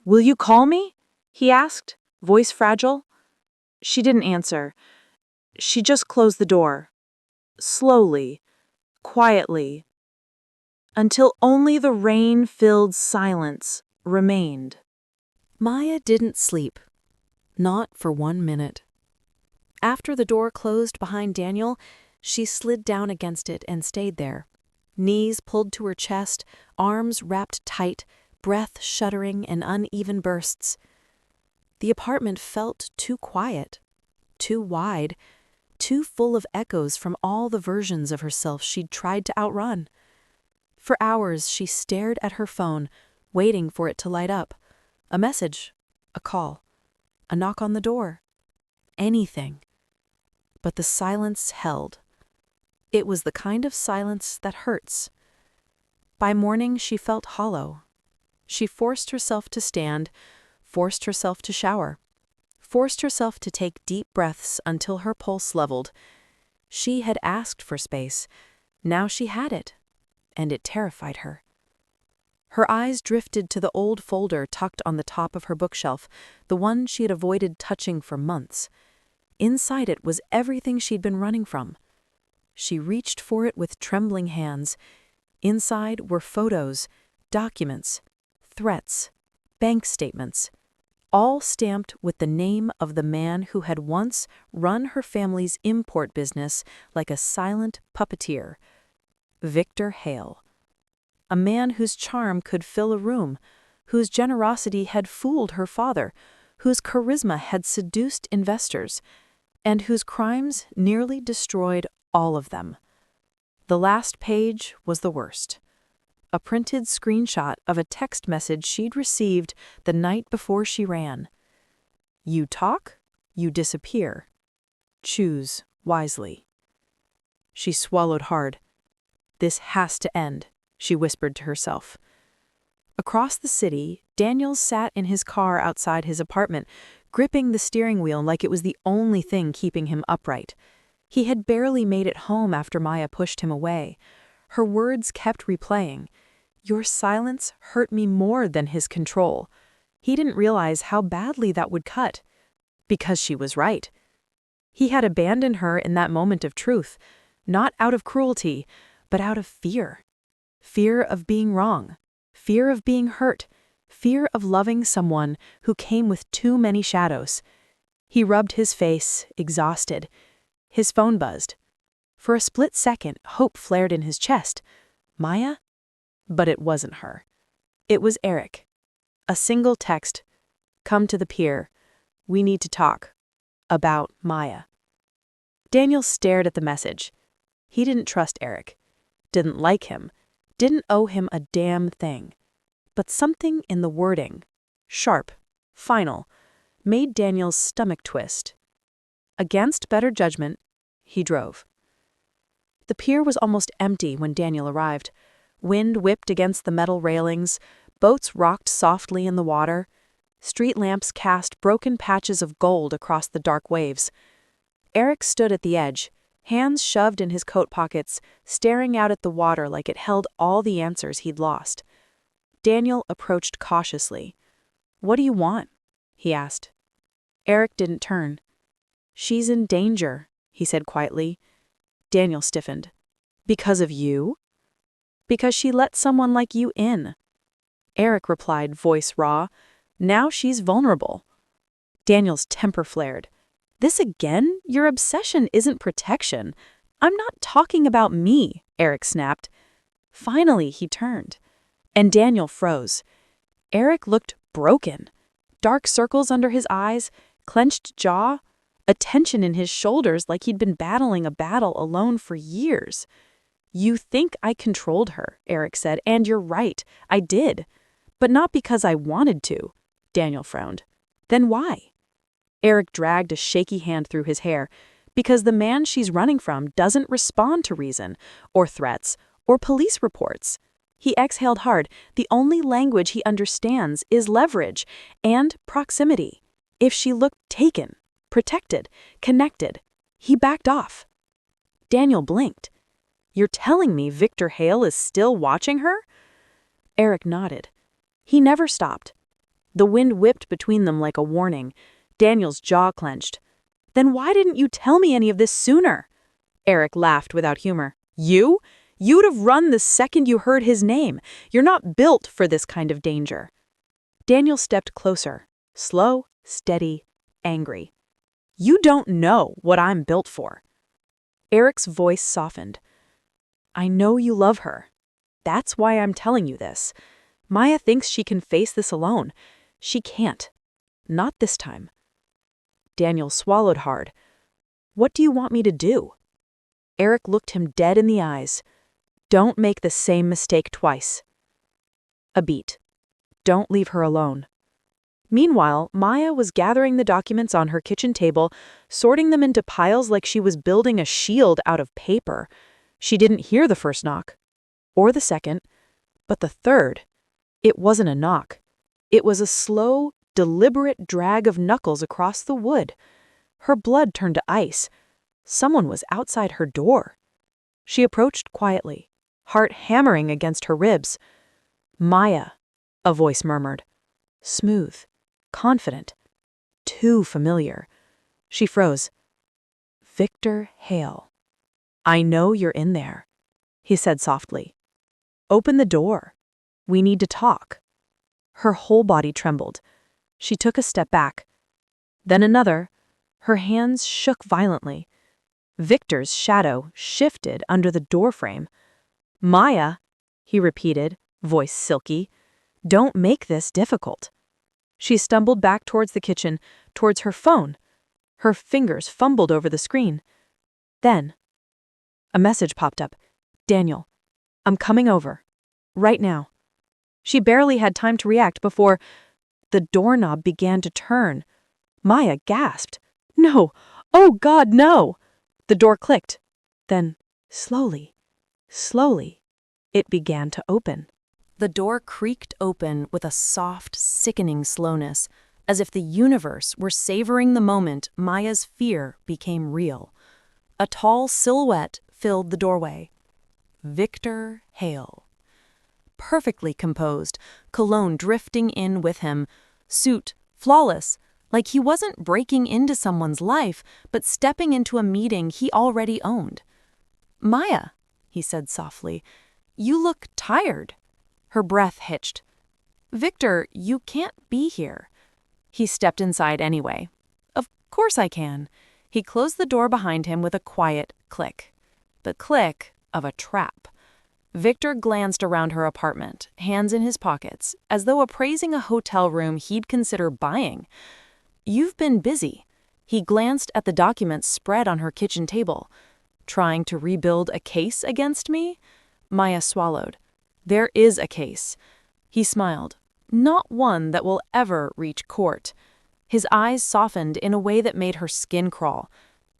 "Will you call me?" he asked, voice fragile. She didn't answer. She just closed the door. Slowly, quietly, until only the rain-filled silence remained. Maya didn't sleep. Not for 1 minute. After the door closed behind Daniel, she slid down against it and stayed there. Knees pulled to her chest, arms wrapped tight, breath shuddering in uneven bursts. The apartment felt too quiet, too wide, too full of echoes from all the versions of herself she'd tried to outrun. For hours she stared at her phone, waiting for it to light up. A message, a call, a knock on the door. Anything. But the silence held. It was the kind of silence that hurts. By morning she felt hollow. She forced herself to stand, forced herself to shower, forced herself to take deep breaths until her pulse leveled. She had asked for space. Now she had it, and it terrified her. Her eyes drifted to the old folder tucked on the top of her bookshelf, the one she had avoided touching for months. Inside it was everything she'd been running from. She reached for it with trembling hands. Inside were photos, documents, threats, bank statements, all stamped with the name of the man who had once run her family's import business like a silent puppeteer. Victor Hale. A man whose charm could fill a room, whose generosity had fooled her father, whose charisma had seduced investors, and whose crimes nearly destroyed all of them. The last page was the worst. A printed screenshot of a text message she'd received the night before she ran. "You talk, you disappear. Choose wisely." She swallowed hard. "This has to end," she whispered to herself. Across the city, Daniel sat in his car outside his apartment, gripping the steering wheel like it was the only thing keeping him upright. He had barely made it home after Maya pushed him away. Her words kept replaying. Your silence hurt me more than his control. He didn't realize how badly that would cut. Because she was right. He had abandoned her in that moment of truth, not out of cruelty, but out of fear. Fear of being wrong. Fear of being hurt. Fear of loving someone who came with too many shadows. He rubbed his face, exhausted. His phone buzzed. For a split second, hope flared in his chest. Maya? But it wasn't her. It was Eric. A single text. Come to the pier. We need to talk. About Maya. Daniel stared at the message. He didn't trust Eric. Didn't like him. Didn't owe him a damn thing. But something in the wording, sharp, final, made Daniel's stomach twist. Against better judgment, he drove. The pier was almost empty when Daniel arrived. Wind whipped against the metal railings, boats rocked softly in the water. Street lamps cast broken patches of gold across the dark waves. Eric stood at the edge, hands shoved in his coat pockets, staring out at the water like it held all the answers he'd lost. Daniel approached cautiously. "What do you want?" he asked. Eric didn't turn. "She's in danger," he said quietly. Daniel stiffened. "Because of you?" "Because she let someone like you in." Eric replied, voice raw. "Now she's vulnerable." Daniel's temper flared. "This again? Your obsession isn't protection. I'm not talking about me," Eric snapped. Finally, he turned. And Daniel froze. Eric looked broken. Dark circles under his eyes, clenched jaw, a tension in his shoulders like he'd been battling a battle alone for years. "You think I controlled her," Eric said, "and you're right. I did. But not because I wanted to." Daniel frowned. "Then why?" Eric dragged a shaky hand through his hair. "Because the man she's running from doesn't respond to reason, or threats, or police reports." He exhaled hard. "The only language he understands is leverage and proximity. If she looked taken, protected, connected, he backed off." Daniel blinked. "You're telling me Victor Hale is still watching her?" Eric nodded. He never stopped. The wind whipped between them like a warning. Daniel's jaw clenched. "Then why didn't you tell me any of this sooner?" Eric laughed without humor. "You? You'd have run the second you heard his name. You're not built for this kind of danger." Daniel stepped closer, slow, steady, angry. "You don't know what I'm built for." Eric's voice softened. "I know you love her. That's why I'm telling you this. Maya thinks she can face this alone. She can't. Not this time." Daniel swallowed hard. "What do you want me to do?" Eric looked him dead in the eyes. "Don't make the same mistake twice." A beat. "Don't leave her alone." Meanwhile, Maya was gathering the documents on her kitchen table, sorting them into piles like she was building a shield out of paper. She didn't hear the first knock. Or the second. But the third. It wasn't a knock. It was a slow, deliberate drag of knuckles across the wood. Her blood turned to ice. Someone was outside her door. She approached quietly, heart hammering against her ribs. "Maya," a voice murmured. Smooth, confident, too familiar. She froze. "Victor Hale. I know you're in there," he said softly. "Open the door. We need to talk." Her whole body trembled. She took a step back. Then another. Her hands shook violently. Victor's shadow shifted under the doorframe. "Maya," he repeated, voice silky, "don't make this difficult." She stumbled back towards the kitchen, towards her phone. Her fingers fumbled over the screen. Then, a message popped up. "Daniel, I'm coming over. Right now." She barely had time to react before the doorknob began to turn. Maya gasped. "No! Oh God, no!" The door clicked. Then, slowly, it began to open. The door creaked open with a soft, sickening slowness, as if the universe were savoring the moment Maya's fear became real. A tall silhouette filled the doorway. Victor Hale. Perfectly composed, cologne drifting in with him, suit, flawless, like he wasn't breaking into someone's life, but stepping into a meeting he already owned. "Maya," he said softly, "you look tired." Her breath hitched. "Victor, you can't be here." He stepped inside anyway. "Of course I can." He closed the door behind him with a quiet click. The click of a trap. Victor glanced around her apartment, hands in his pockets, as though appraising a hotel room he'd consider buying. "You've been busy." He glanced at the documents spread on her kitchen table. "Trying to rebuild a case against me?" Maya swallowed. "There is a case." He smiled. "Not one that will ever reach court." His eyes softened in a way that made her skin crawl.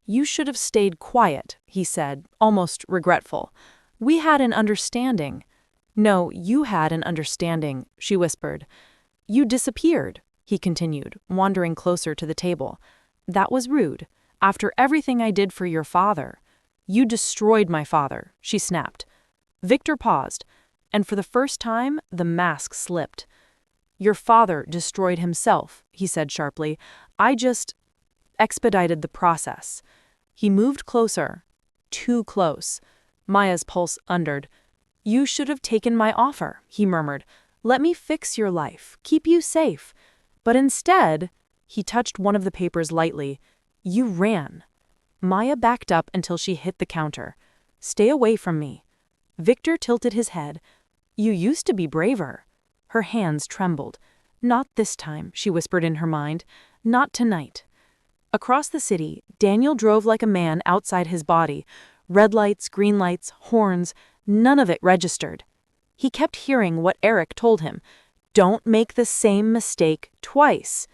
"You should have stayed quiet," he said, almost regretful. "We had an understanding." "No, you had an understanding," she whispered. "You disappeared," he continued, wandering closer to the table. "That was rude. After everything I did for your father." "You destroyed my father," she snapped. Victor paused, and for the first time, the mask slipped. "Your father destroyed himself," he said sharply. "I just expedited the process." He moved closer. Too close. Maya's pulse undered. "You should have taken my offer," he murmured. "Let me fix your life, keep you safe." But instead, he touched one of the papers lightly. "You ran." Maya backed up until she hit the counter. "Stay away from me." Victor tilted his head. "You used to be braver." Her hands trembled. "Not this time," she whispered in her mind. "Not tonight." Across the city, Daniel drove like a man outside his body. Red lights, green lights, horns, none of it registered. He kept hearing what Eric told him. Don't make the same mistake twice.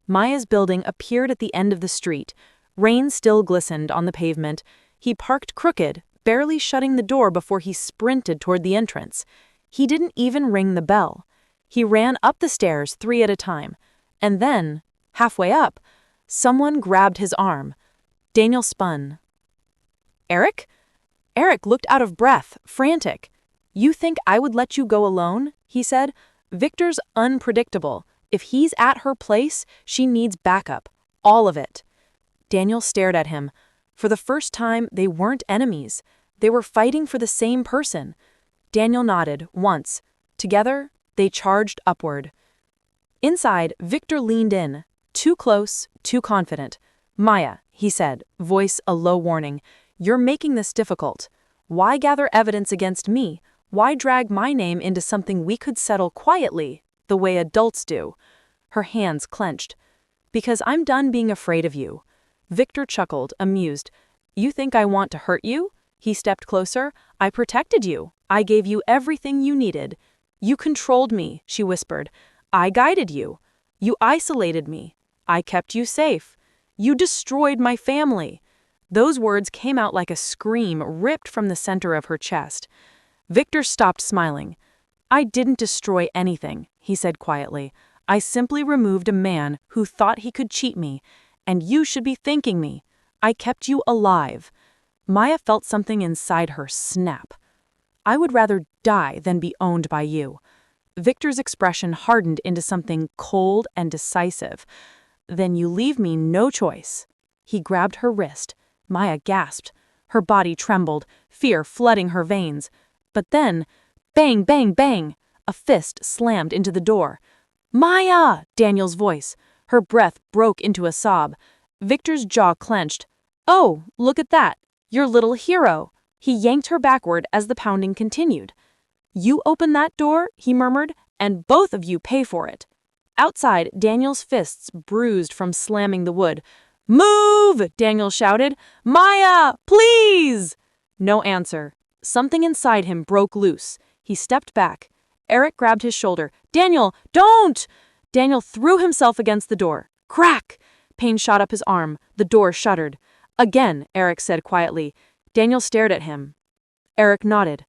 Maya's building appeared at the end of the street. Rain still glistened on the pavement. He parked crooked, barely shutting the door before he sprinted toward the entrance. He didn't even ring the bell. He ran up the stairs 3 at a time. And then, halfway up, someone grabbed his arm. Daniel spun. "Eric?" Eric looked out of breath, frantic. "You think I would let you go alone?" he said. "Victor's unpredictable. If he's at her place, she needs backup. All of it." Daniel stared at him. For the first time, they weren't enemies. They were fighting for the same person. Daniel nodded, once. Together, they charged upward. Inside, Victor leaned in. Too close, too confident. "Maya," he said, voice a low warning, "you're making this difficult. Why gather evidence against me? Why drag my name into something we could settle quietly, the way adults do?" Her hands clenched. "Because I'm done being afraid of you." Victor chuckled, amused. "You think I want to hurt you?" He stepped closer. "I protected you. I gave you everything you needed." "You controlled me," she whispered. "I guided you. You isolated me. I kept you safe. You destroyed my family." Those words came out like a scream ripped from the center of her chest. Victor stopped smiling. "I didn't destroy anything," he said quietly. "I simply removed a man who thought he could cheat me, and you should be thanking me. I kept you alive." Maya felt something inside her snap. "I would rather die than be owned by you." Victor's expression hardened into something cold and decisive. "Then you leave me no choice." He grabbed her wrist. Maya gasped. Her body trembled, fear flooding her veins. But then, bang, bang, bang, a fist slammed into the door. "Maya!" Daniel's voice. Her breath broke into a sob. Victor's jaw clenched. "Oh, look at that! Your little hero!" He yanked her backward as the pounding continued. "You open that door," he murmured, "and both of you pay for it." Outside, Daniel's fists bruised from slamming the wood. "Move!" Daniel shouted. "Maya, please!" No answer. Something inside him broke loose. He stepped back. Eric grabbed his shoulder. "Daniel, don't!" Daniel threw himself against the door. Crack! Pain shot up his arm. The door shuddered. "Again," Eric said quietly. Daniel stared at him. Eric nodded.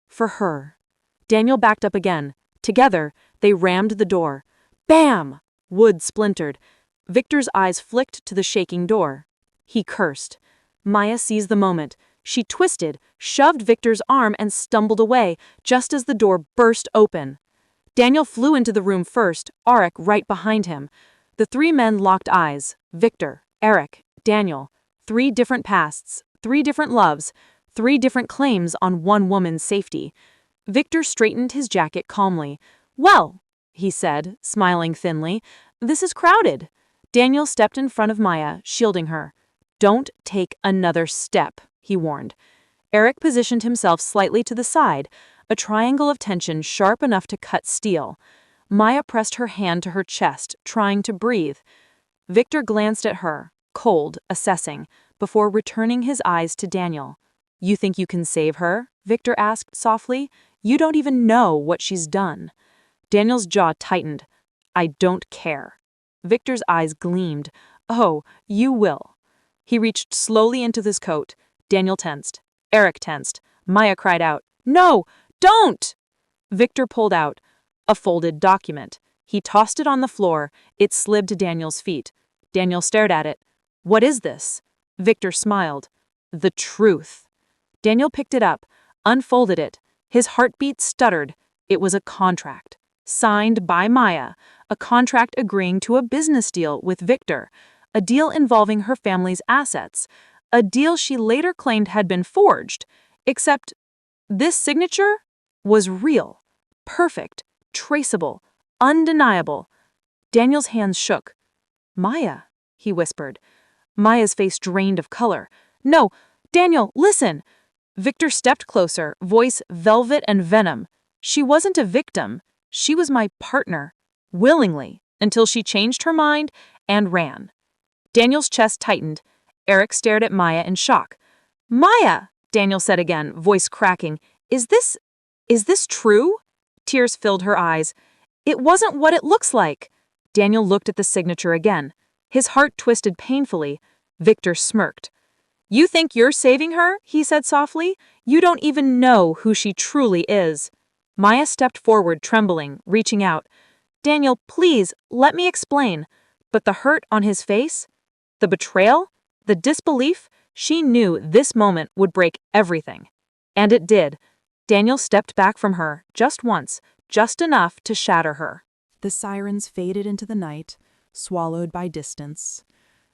"For her." Daniel backed up again. Together, they rammed the door. Bam! Wood splintered. Victor's eyes flicked to the shaking door. He cursed. Maya seized the moment. She twisted, shoved Victor's arm and stumbled away, just as the door burst open. Daniel flew into the room first, Arik right behind him. The three men locked eyes. Victor, Eric, Daniel. 3 different pasts, 3 different loves, 3 different claims on one woman's safety. Victor straightened his jacket calmly. "Well," he said, smiling thinly, "this is crowded." Daniel stepped in front of Maya, shielding her. "Don't take another step," he warned. Eric positioned himself slightly to the side, a triangle of tension sharp enough to cut steel. Maya pressed her hand to her chest, trying to breathe. Victor glanced at her, cold, assessing, before returning his eyes to Daniel. "You think you can save her?" Victor asked softly. "You don't even know what she's done." Daniel's jaw tightened. "I don't care." Victor's eyes gleamed. "Oh, you will." He reached slowly into his coat. Daniel tensed. Eric tensed. Maya cried out, "No, don't!" Victor pulled out a folded document. He tossed it on the floor. It slid to Daniel's feet. Daniel stared at it. "What is this?" Victor smiled. "The truth." Daniel picked it up, unfolded it. His heartbeat stuttered. It was a contract, signed by Maya, a contract agreeing to a business deal with Victor, a deal involving her family's assets, a deal she later claimed had been forged, except this signature was real, perfect, traceable, undeniable. Daniel's hands shook. "Maya," he whispered. Maya's face drained of color. "No, Daniel, listen!" Victor stepped closer, voice velvet and venom. "She wasn't a victim. She was my partner, willingly, until she changed her mind and ran." Daniel's chest tightened. Eric stared at Maya in shock. "Maya!" Daniel said again, voice cracking. Is this true?" Tears filled her eyes. "It wasn't what it looks like." Daniel looked at the signature again. His heart twisted painfully. Victor smirked. "You think you're saving her?" he said softly. "You don't even know who she truly is." Maya stepped forward, trembling, reaching out. "Daniel, please, let me explain." But the hurt on his face, the betrayal, the disbelief, she knew this moment would break everything. And it did. Daniel stepped back from her, just once, just enough to shatter her. The sirens faded into the night, swallowed by distance.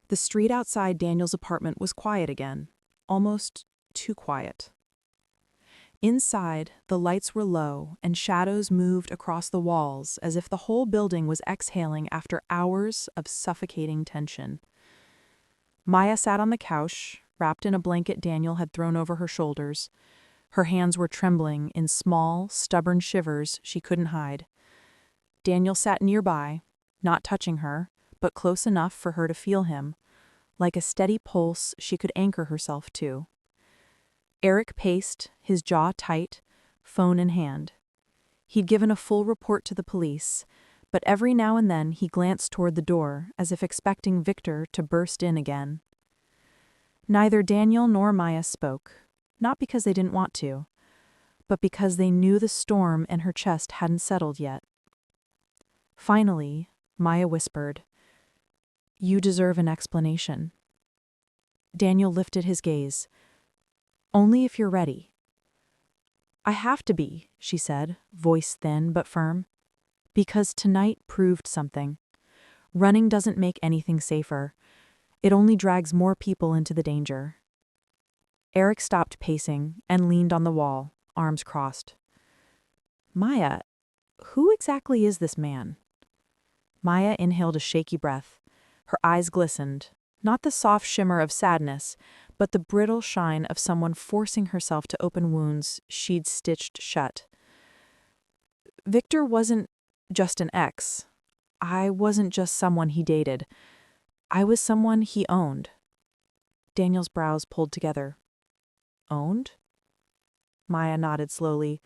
The street outside Daniel's apartment was quiet again, almost too quiet. Inside, the lights were low and shadows moved across the walls as if the whole building was exhaling after hours of suffocating tension. Maya sat on the couch, wrapped in a blanket Daniel had thrown over her shoulders. Her hands were trembling in small, stubborn shivers she couldn't hide. Daniel sat nearby, not touching her, but close enough for her to feel him, like a steady pulse she could anchor herself to. Eric paced, his jaw tight, phone in hand. He'd given a full report to the police, but every now and then he glanced toward the door as if expecting Victor to burst in again. Neither Daniel nor Maya spoke, not because they didn't want to, but because they knew the storm in her chest hadn't settled yet. Finally, Maya whispered, "You deserve an explanation." Daniel lifted his gaze. "Only if you're ready." "I have to be," she said, voice thin but firm. "Because tonight proved something. Running doesn't make anything safer. It only drags more people into the danger." Eric stopped pacing and leaned on the wall, arms crossed. "Maya, who exactly is this man?" Maya inhaled a shaky breath. Her eyes glistened, not the soft shimmer of sadness, but the brittle shine of someone forcing herself to open wounds she'd stitched shut. "Victor wasn't just an ex. I wasn't just someone he dated. I was someone he owned." Daniel's brows pulled together. "Owned?" Maya nodded slowly.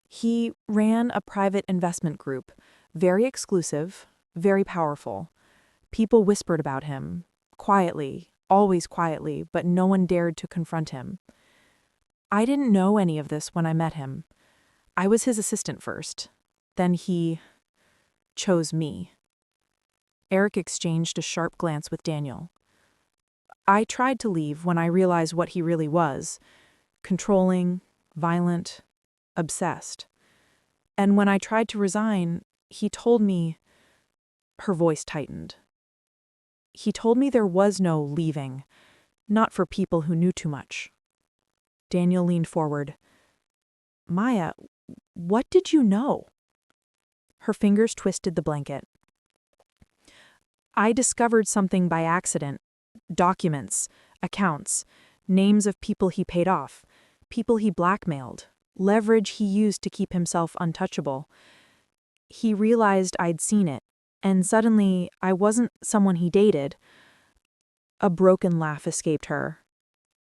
"He ran a private investment group, very exclusive, very powerful. People whispered about him, quietly, always quietly, but no one dared to confront him. I didn't know any of this when I met him. I was his assistant first. Then he chose me." Eric exchanged a sharp glance with Daniel. "I tried to leave when I realized what he really was. Controlling, violent, obsessed. And when I tried to resign, he told me—" her voice tightened. "He told me there was no leaving, not for people who knew too much." Daniel leaned forward. "Maya, what did you know?" Her fingers twisted the blanket. "I discovered something by accident. Documents, accounts, names of people he paid off, people he blackmailed, leverage he used to keep himself untouchable. He realized I'd seen it, and suddenly I wasn't someone he dated." A broken laugh escaped her.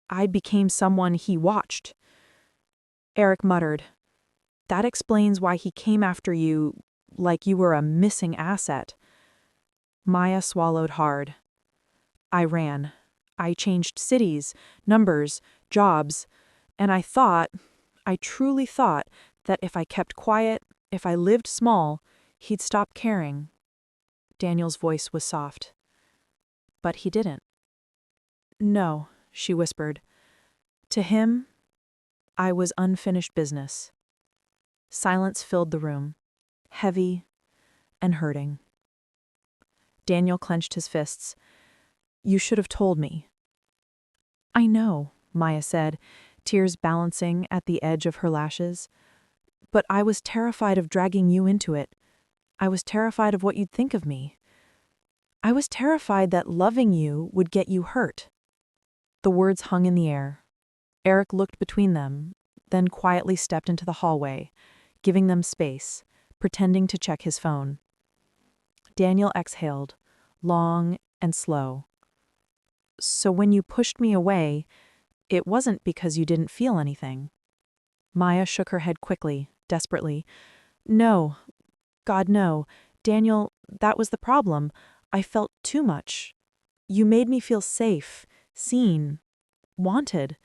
"I became someone he watched." Eric muttered, "That explains why he came after you like you were a missing asset." Maya swallowed hard. "I ran. I changed cities, numbers, jobs, and I truly thought that if I kept quiet, if I lived small, he'd stop caring." Daniel's voice was soft. "But he didn't." "No," she whispered. "To him, I was unfinished business." Silence filled the room, heavy and hurting. Daniel clenched his fists. "You should have told me." "I know," Maya said, tears balancing at the edge of her lashes. "But I was terrified of dragging you into it. I was terrified of what you'd think of me. I was terrified that loving you would get you hurt." The words hung in the air. Eric looked between them, then quietly stepped into the hallway, giving them space, pretending to check his phone. Daniel exhaled, long and slow. "So when you pushed me away, it wasn't because you didn't feel anything?" Maya shook her head quickly, desperately. "No. God, no. Daniel, that was the problem. I felt too much. You made me feel safe, seen, wanted,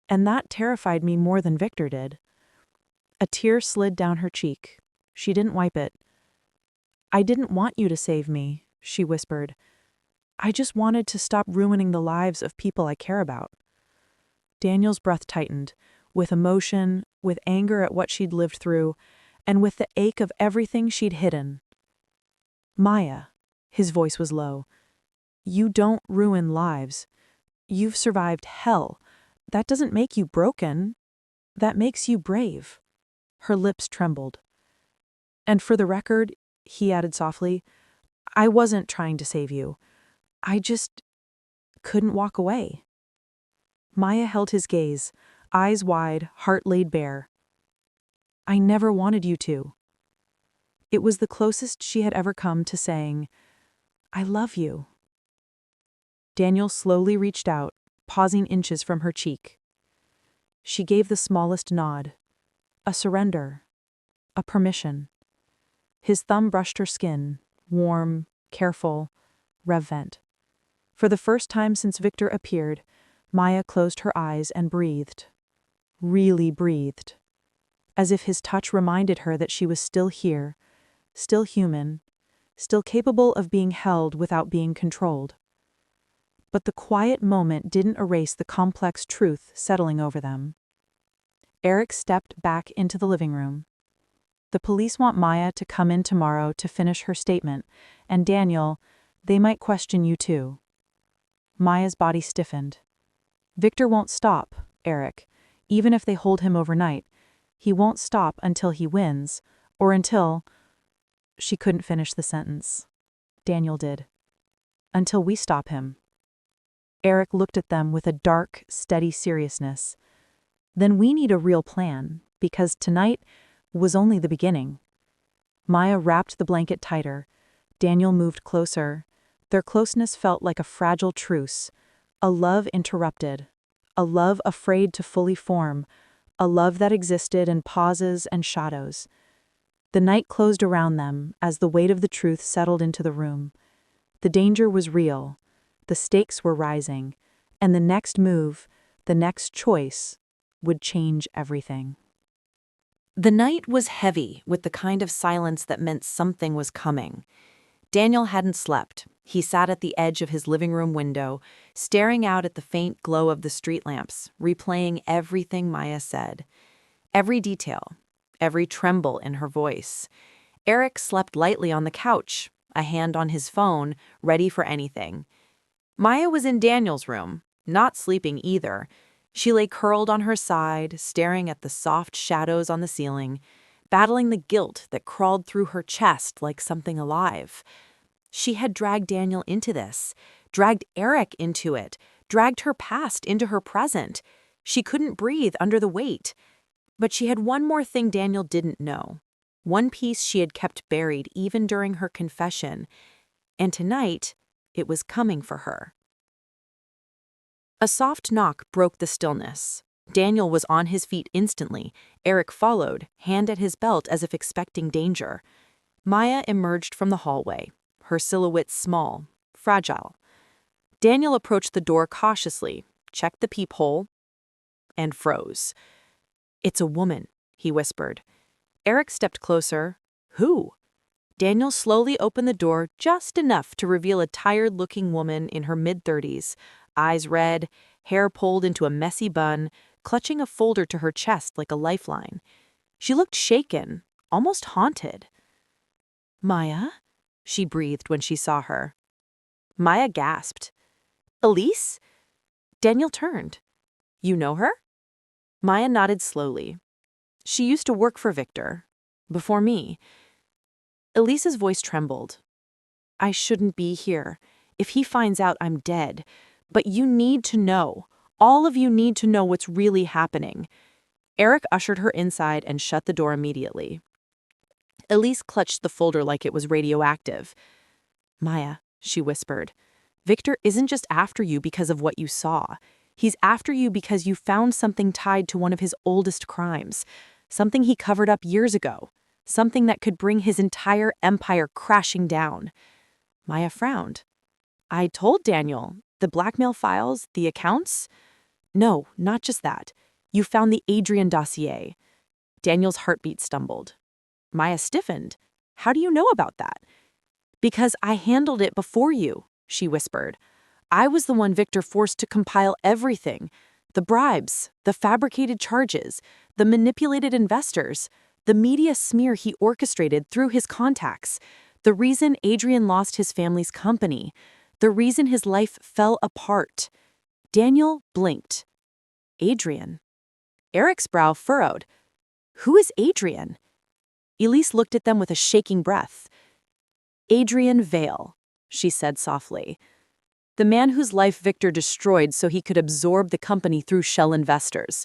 and that terrified me more than Victor did." A tear slid down her cheek. She didn't wipe it. "I didn't want you to save me," she whispered. "I just wanted to stop ruining the lives of people I care about." Daniel's breath tightened, with emotion, with anger at what she'd lived through, and with the ache of everything she'd hidden. "Maya," his voice was low, "you don't ruin lives. You've survived hell. That doesn't make you broken. That makes you brave." Her lips trembled. "And for the record," he added softly, "I wasn't trying to save you. I just couldn't walk away." Maya held his gaze, eyes wide, heart laid bare. "I never wanted you to." It was the closest she had ever come to saying, "I love you." Daniel slowly reached out, pausing inches from her cheek. She gave the smallest nod, a surrender, a permission. His thumb brushed her skin, warm, careful, reverent. For the first time since Victor appeared, Maya closed her eyes and breathed. Really breathed. As if his touch reminded her that she was still here, still human, still capable of being held without being controlled. But the quiet moment didn't erase the complex truth settling over them. Eric stepped back into the living room. "The police want Maya to come in tomorrow to finish her statement, and Daniel, they might question you too." Maya's body stiffened. "Victor won't stop, Eric, even if they hold him overnight. He won't stop until he wins, or until—" She couldn't finish the sentence. Daniel did. "Until we stop him." Eric looked at them with a dark, steady seriousness. "Then we need a real plan, because tonight was only the beginning." Maya wrapped the blanket tighter. Daniel moved closer. Their closeness felt like a fragile truce, a love interrupted, a love afraid to fully form, a love that existed in pauses and shadows. The night closed around them as the weight of the truth settled into the room. The danger was real, the stakes were rising, and the next move, the next choice, would change everything. The night was heavy with the kind of silence that meant something was coming. Daniel hadn't slept. He sat at the edge of his living room window, staring out at the faint glow of the street lamps, replaying everything Maya said. Every detail, every tremble in her voice. Eric slept lightly on the couch, a hand on his phone, ready for anything. Maya was in Daniel's room, not sleeping either. She lay curled on her side, staring at the soft shadows on the ceiling, battling the guilt that crawled through her chest like something alive. She had dragged Daniel into this, dragged Eric into it, dragged her past into her present. She couldn't breathe under the weight. But she had one more thing Daniel didn't know. One piece she had kept buried even during her confession. And tonight, it was coming for her. A soft knock broke the stillness. Daniel was on his feet instantly. Eric followed, hand at his belt as if expecting danger. Maya emerged from the hallway, her silhouette small, fragile. Daniel approached the door cautiously, checked the peephole, and froze. "It's a woman," he whispered. Eric stepped closer. "Who?" Daniel slowly opened the door just enough to reveal a tired-looking woman in her mid-30s, eyes red, hair pulled into a messy bun, clutching a folder to her chest like a lifeline. She looked shaken, almost haunted. "Maya?" she breathed when she saw her. Maya gasped. "Elise?" Daniel turned. "You know her?" Maya nodded slowly. "She used to work for Victor. Before me." Elise's voice trembled. "I shouldn't be here. If he finds out, I'm dead. But you need to know. All of you need to know what's really happening." Eric ushered her inside and shut the door immediately. Elise clutched the folder like it was radioactive. "Maya," she whispered, "Victor isn't just after you because of what you saw. He's after you because you found something tied to one of his oldest crimes, something he covered up years ago, something that could bring his entire empire crashing down." Maya frowned. "I told Daniel. The blackmail files, the accounts?" "No, not just that. You found the Adrian dossier." Daniel's heartbeat stumbled. Maya stiffened. "How do you know about that?" "Because I handled it before you," she whispered. "I was the one Victor forced to compile everything. The bribes, the fabricated charges, the manipulated investors, the media smear he orchestrated through his contacts, the reason Adrian lost his family's company, the reason his life fell apart." Daniel blinked. "Adrian?" Eric's brow furrowed. "Who is Adrian?" Elise looked at them with a shaking breath. "Adrian Vale," she said softly. "The man whose life Victor destroyed so he could absorb the company through shell investors.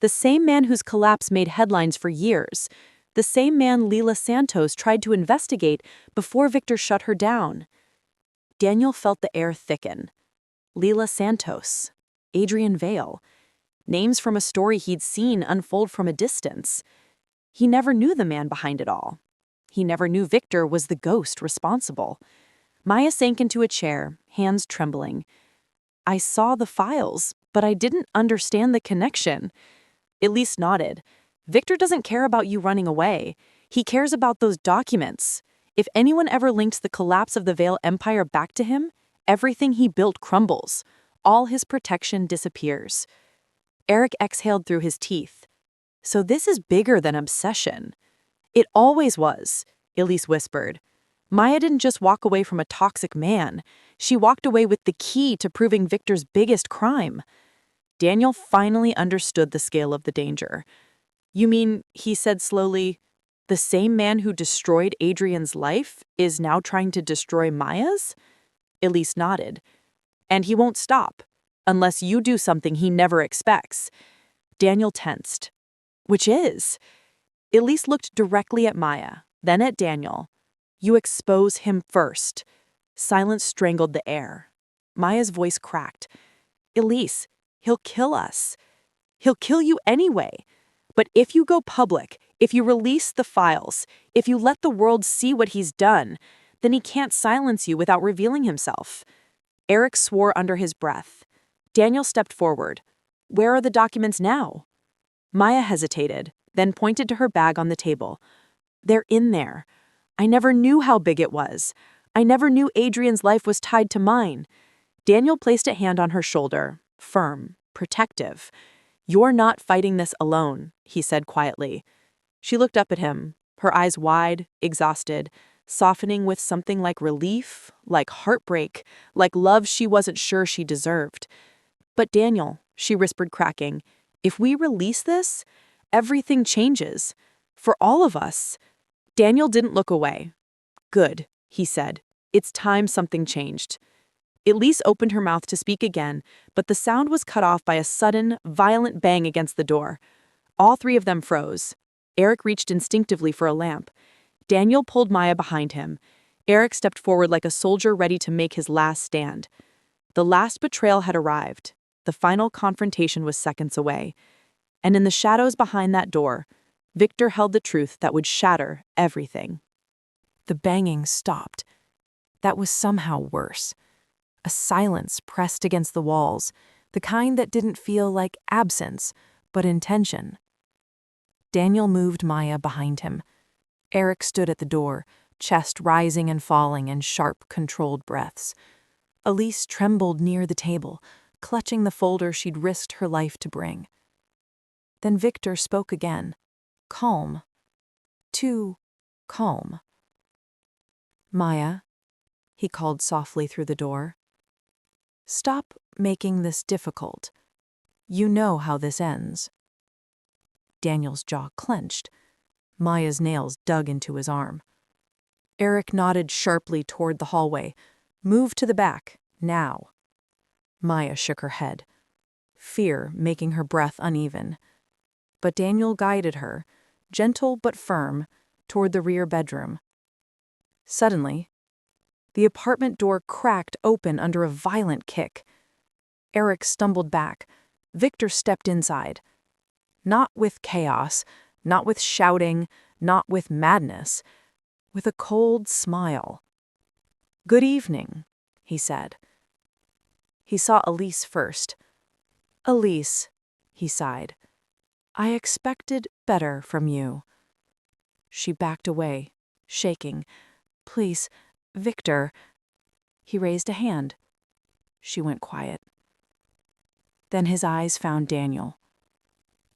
The same man whose collapse made headlines for years. The same man Lila Santos tried to investigate before Victor shut her down." Daniel felt the air thicken. Lila Santos. Adrian Vale. Names from a story he'd seen unfold from a distance. He never knew the man behind it all. He never knew Victor was the ghost responsible. Maya sank into a chair, hands trembling. "I saw the files, but I didn't understand the connection." Elise nodded. "Victor doesn't care about you running away. He cares about those documents. If anyone ever links the collapse of the Vale Empire back to him, everything he built crumbles. All his protection disappears." Eric exhaled through his teeth. "So this is bigger than obsession." "It always was," Elise whispered. "Maya didn't just walk away from a toxic man. She walked away with the key to proving Victor's biggest crime." Daniel finally understood the scale of the danger. "You mean," he said slowly, "the same man who destroyed Adrian's life is now trying to destroy Maya's?" Elise nodded. "And he won't stop, unless you do something he never expects." Daniel tensed. "Which is?" Elise looked directly at Maya, then at Daniel. "You expose him first." Silence strangled the air. Maya's voice cracked. "Elise, he'll kill us. He'll kill you anyway. But if you go public, if you release the files, if you let the world see what he's done, then he can't silence you without revealing himself." Eric swore under his breath. Daniel stepped forward. "Where are the documents now?" Maya hesitated, then pointed to her bag on the table. "They're in there. I never knew how big it was. I never knew Adrian's life was tied to mine." Daniel placed a hand on her shoulder, firm, protective. "You're not fighting this alone," he said quietly. She looked up at him, her eyes wide, exhausted, softening with something like relief, like heartbreak, like love she wasn't sure she deserved. "But Daniel," she whispered, cracking, "if we release this, everything changes. For all of us." Daniel didn't look away. "Good," he said. "It's time something changed." Elise opened her mouth to speak again, but the sound was cut off by a sudden, violent bang against the door. All three of them froze. Eric reached instinctively for a lamp. Daniel pulled Maya behind him. Eric stepped forward like a soldier ready to make his last stand. The last betrayal had arrived. The final confrontation was seconds away. And in the shadows behind that door, Victor held the truth that would shatter everything. The banging stopped. That was somehow worse. A silence pressed against the walls, the kind that didn't feel like absence, but intention. Daniel moved Maya behind him. Eric stood at the door, chest rising and falling in sharp, controlled breaths. Elise trembled near the table, clutching the folder she'd risked her life to bring. Then Victor spoke again, calm. Too calm. "Maya," he called softly through the door. "Stop making this difficult. You know how this ends." Daniel's jaw clenched. Maya's nails dug into his arm. Eric nodded sharply toward the hallway. "Move to the back, now." Maya shook her head, fear making her breath uneven. But Daniel guided her, gentle but firm, toward the rear bedroom. Suddenly, the apartment door cracked open under a violent kick. Eric stumbled back. Victor stepped inside. Not with chaos, not with shouting, not with madness, with a cold smile. "Good evening," he said. He saw Elise first. "Elise," he sighed, "I expected better from you." She backed away, shaking. "Please, Victor." He raised a hand. She went quiet. Then his eyes found Daniel.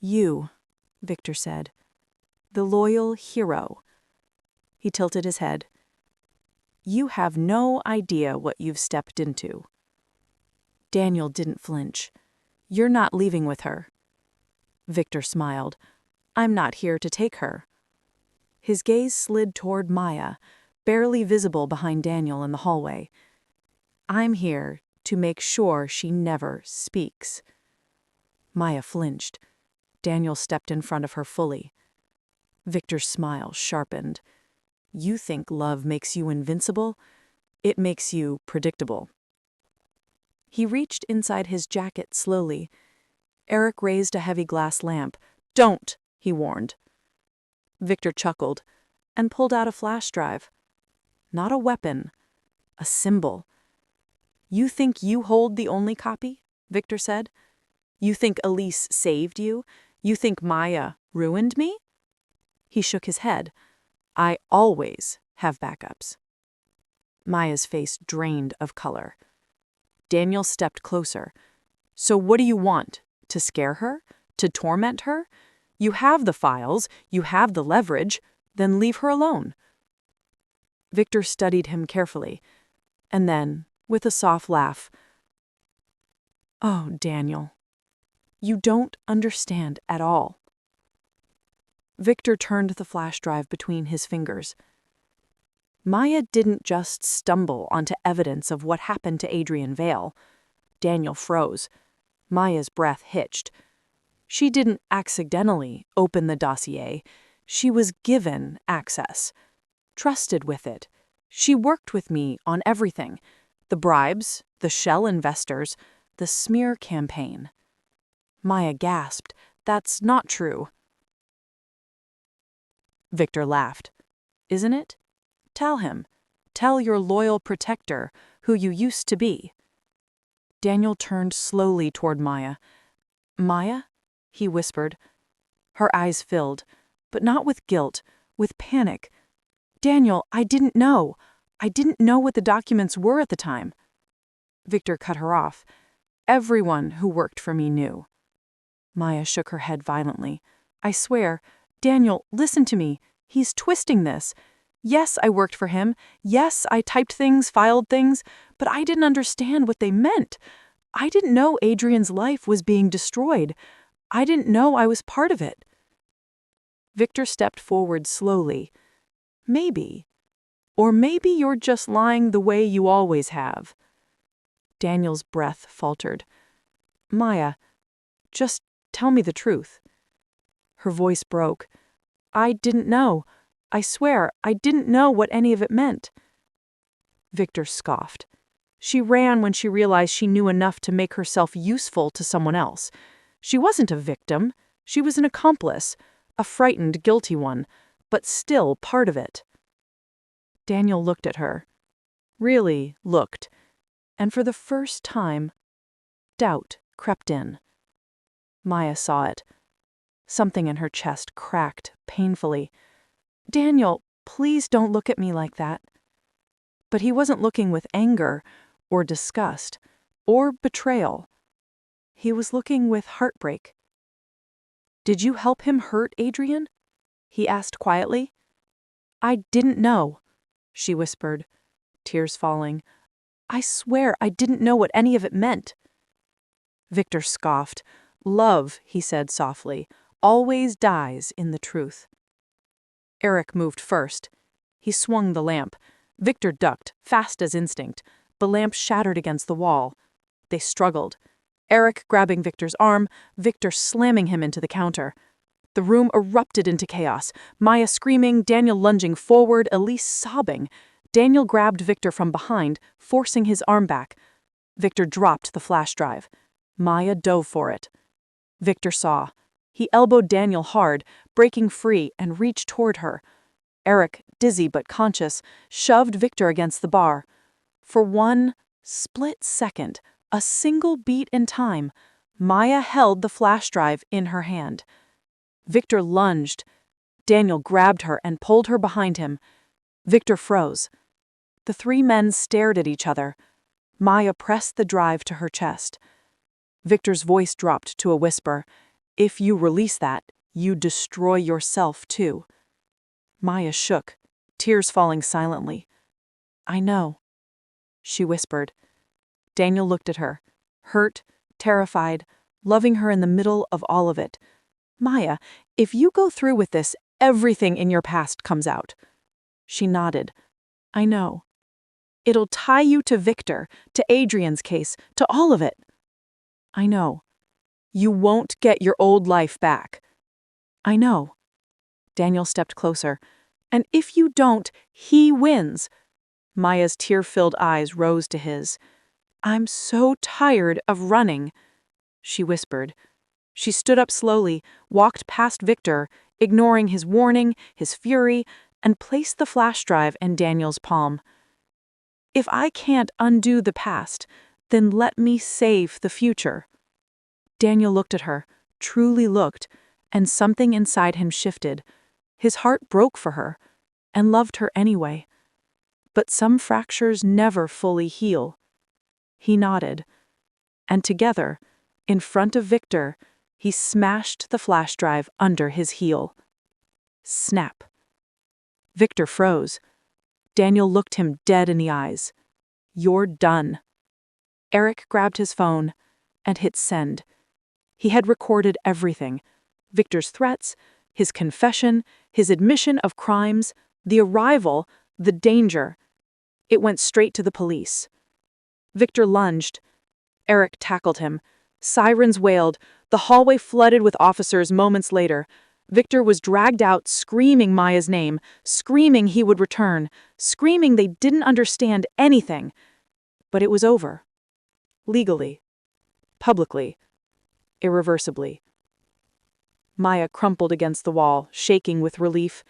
"You," Victor said. "The loyal hero." He tilted his head. "You have no idea what you've stepped into." Daniel didn't flinch. "You're not leaving with her." Victor smiled. "I'm not here to take her." His gaze slid toward Maya, barely visible behind Daniel in the hallway. "I'm here to make sure she never speaks." Maya flinched. Daniel stepped in front of her fully. Victor's smile sharpened. "You think love makes you invincible? It makes you predictable." He reached inside his jacket slowly. Eric raised a heavy glass lamp. "Don't," he warned. Victor chuckled and pulled out a flash drive. Not a weapon, a symbol. "You think you hold the only copy?" Victor said. "You think Elise saved you? You think Maya ruined me?" He shook his head. "I always have backups." Maya's face drained of color. Daniel stepped closer. "So what do you want? To scare her? To torment her? You have the files, you have the leverage, then leave her alone." Victor studied him carefully, and then, with a soft laugh, "Oh, Daniel, you don't understand at all." Victor turned the flash drive between his fingers. Maya didn't just stumble onto evidence of what happened to Adrian Vale. Daniel froze. Maya's breath hitched. She didn't accidentally open the dossier. She was given access, trusted with it. She worked with me on everything. The bribes, the shell investors, the smear campaign. Maya gasped. "That's not true." Victor laughed. "Isn't it? Tell him. Tell your loyal protector who you used to be." Daniel turned slowly toward Maya. "Maya?" he whispered. Her eyes filled, but not with guilt, with panic. "Daniel, I didn't know. I didn't know what the documents were at the time." Victor cut her off. "Everyone who worked for me knew." Maya shook her head violently. "I swear, Daniel, listen to me. He's twisting this. Yes, I worked for him. Yes, I typed things, filed things, but I didn't understand what they meant. I didn't know Adrian's life was being destroyed. I didn't know I was part of it. Victor stepped forward slowly. Maybe. Or maybe you're just lying the way you always have. Daniel's breath faltered. Maya, just tell me the truth. Her voice broke. I didn't know. I swear, I didn't know what any of it meant. Victor scoffed. She ran when she realized she knew enough to make herself useful to someone else. She wasn't a victim. She was an accomplice, a frightened, guilty one, but still part of it. Daniel looked at her. Really looked. And for the first time, doubt crept in. Maya saw it. Something in her chest cracked painfully. Daniel, please don't look at me like that. But he wasn't looking with anger or disgust or betrayal. He was looking with heartbreak. Did you help him hurt Adrian? He asked quietly. I didn't know, she whispered, tears falling. I swear I didn't know what any of it meant. Victor scoffed. Love, he said softly, always dies in the truth. Eric moved first. He swung the lamp. Victor ducked, fast as instinct. The lamp shattered against the wall. They struggled. Eric grabbing Victor's arm, Victor slamming him into the counter. The room erupted into chaos. Maya screaming, Daniel lunging forward, Elise sobbing. Daniel grabbed Victor from behind, forcing his arm back. Victor dropped the flash drive. Maya dove for it. Victor saw. He elbowed Daniel hard, breaking free, and reached toward her. Eric, dizzy but conscious, shoved Victor against the bar. For one split second, a single beat in time, Maya held the flash drive in her hand. Victor lunged. Daniel grabbed her and pulled her behind him. Victor froze. The three men stared at each other. Maya pressed the drive to her chest. Victor's voice dropped to a whisper. If you release that, you destroy yourself too. Maya shook, tears falling silently. I know, she whispered. Daniel looked at her, hurt, terrified, loving her in the middle of all of it. Maya, if you go through with this, everything in your past comes out. She nodded. I know. It'll tie you to Victor, to Adrian's case, to all of it. I know. You won't get your old life back. I know. Daniel stepped closer. And if you don't, he wins. Maya's tear-filled eyes rose to his. I'm so tired of running, she whispered. She stood up slowly, walked past Victor, ignoring his warning, his fury, and placed the flash drive in Daniel's palm. If I can't undo the past, then let me save the future. Daniel looked at her, truly looked, and something inside him shifted. His heart broke for her, and loved her anyway. But some fractures never fully heal. He nodded, and together, in front of Victor, he smashed the flash drive under his heel. Snap. Victor froze. Daniel looked him dead in the eyes. You're done. Eric grabbed his phone and hit send. He had recorded everything. Victor's threats, his confession, his admission of crimes, the arrival, the danger. It went straight to the police. Victor lunged. Eric tackled him. Sirens wailed. The hallway flooded with officers moments later. Victor was dragged out, screaming Maya's name, screaming he would return, screaming they didn't understand anything. But it was over. Legally. Publicly. Irreversibly. Maya crumpled against the wall, shaking with relief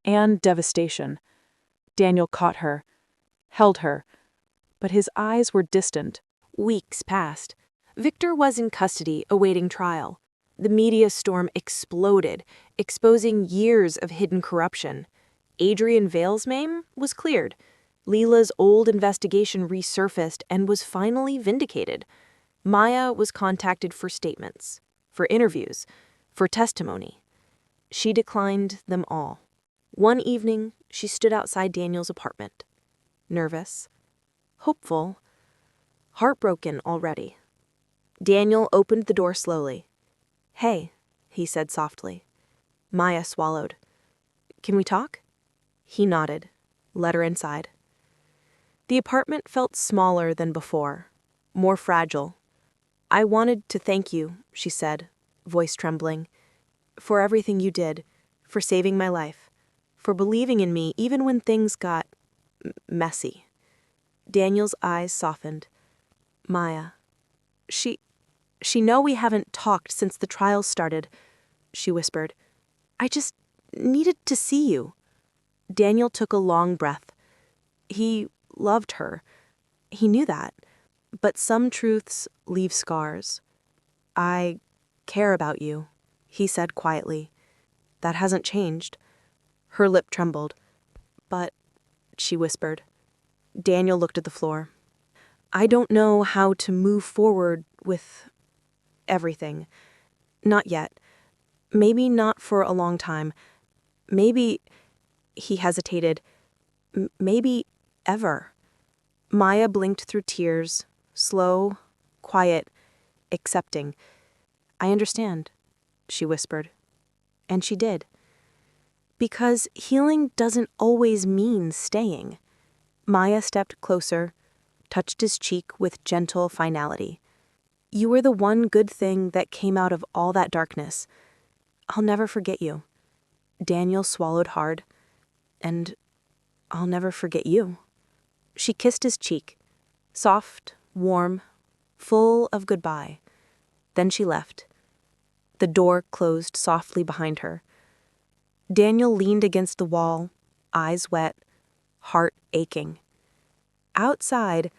and devastation. Daniel caught her, held her, but his eyes were distant. Weeks passed. Victor was in custody, awaiting trial. The media storm exploded, exposing years of hidden corruption. Adrian Vale's name was cleared. Lila's old investigation resurfaced and was finally vindicated. Maya was contacted for statements, for interviews, for testimony. She declined them all. One evening, she stood outside Daniel's apartment. Nervous, hopeful, heartbroken already. Daniel opened the door slowly. "Hey," he said softly. Maya swallowed. "Can we talk?" He nodded, let her inside. The apartment felt smaller than before, more fragile. "I wanted to thank you," she said, voice trembling, "for everything you did, for saving my life, for believing in me even when things got messy." Daniel's eyes softened. "Maya, she know we haven't talked since the trial started," she whispered. "I just needed to see you." Daniel took a long breath. He loved her. He knew that. But some truths leave scars. "I care about you," he said quietly. "That hasn't changed." Her lip trembled. "But," she whispered. Daniel looked at the floor. "I don't know how to move forward with everything. Not yet. Maybe not for a long time. Maybe," he hesitated, "maybe ever." Maya blinked through tears, slow, quiet, accepting. "I understand," she whispered. And she did. Because healing doesn't always mean staying. Maya stepped closer, touched his cheek with gentle finality. "You were the one good thing that came out of all that darkness. I'll never forget you." Daniel swallowed hard. "And I'll never forget you." She kissed his cheek, soft, warm, full of goodbye. Then she left. The door closed softly behind her. Daniel leaned against the wall, eyes wet, heart aching. Outside,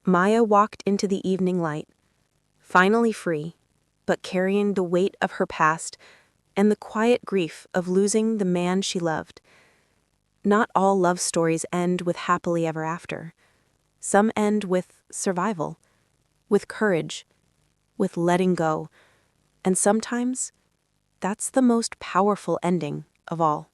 Maya walked into the evening light, finally free, but carrying the weight of her past and the quiet grief of losing the man she loved. Not all love stories end with happily ever after. Some end with survival, with courage, with letting go, and sometimes that's the most powerful ending of all.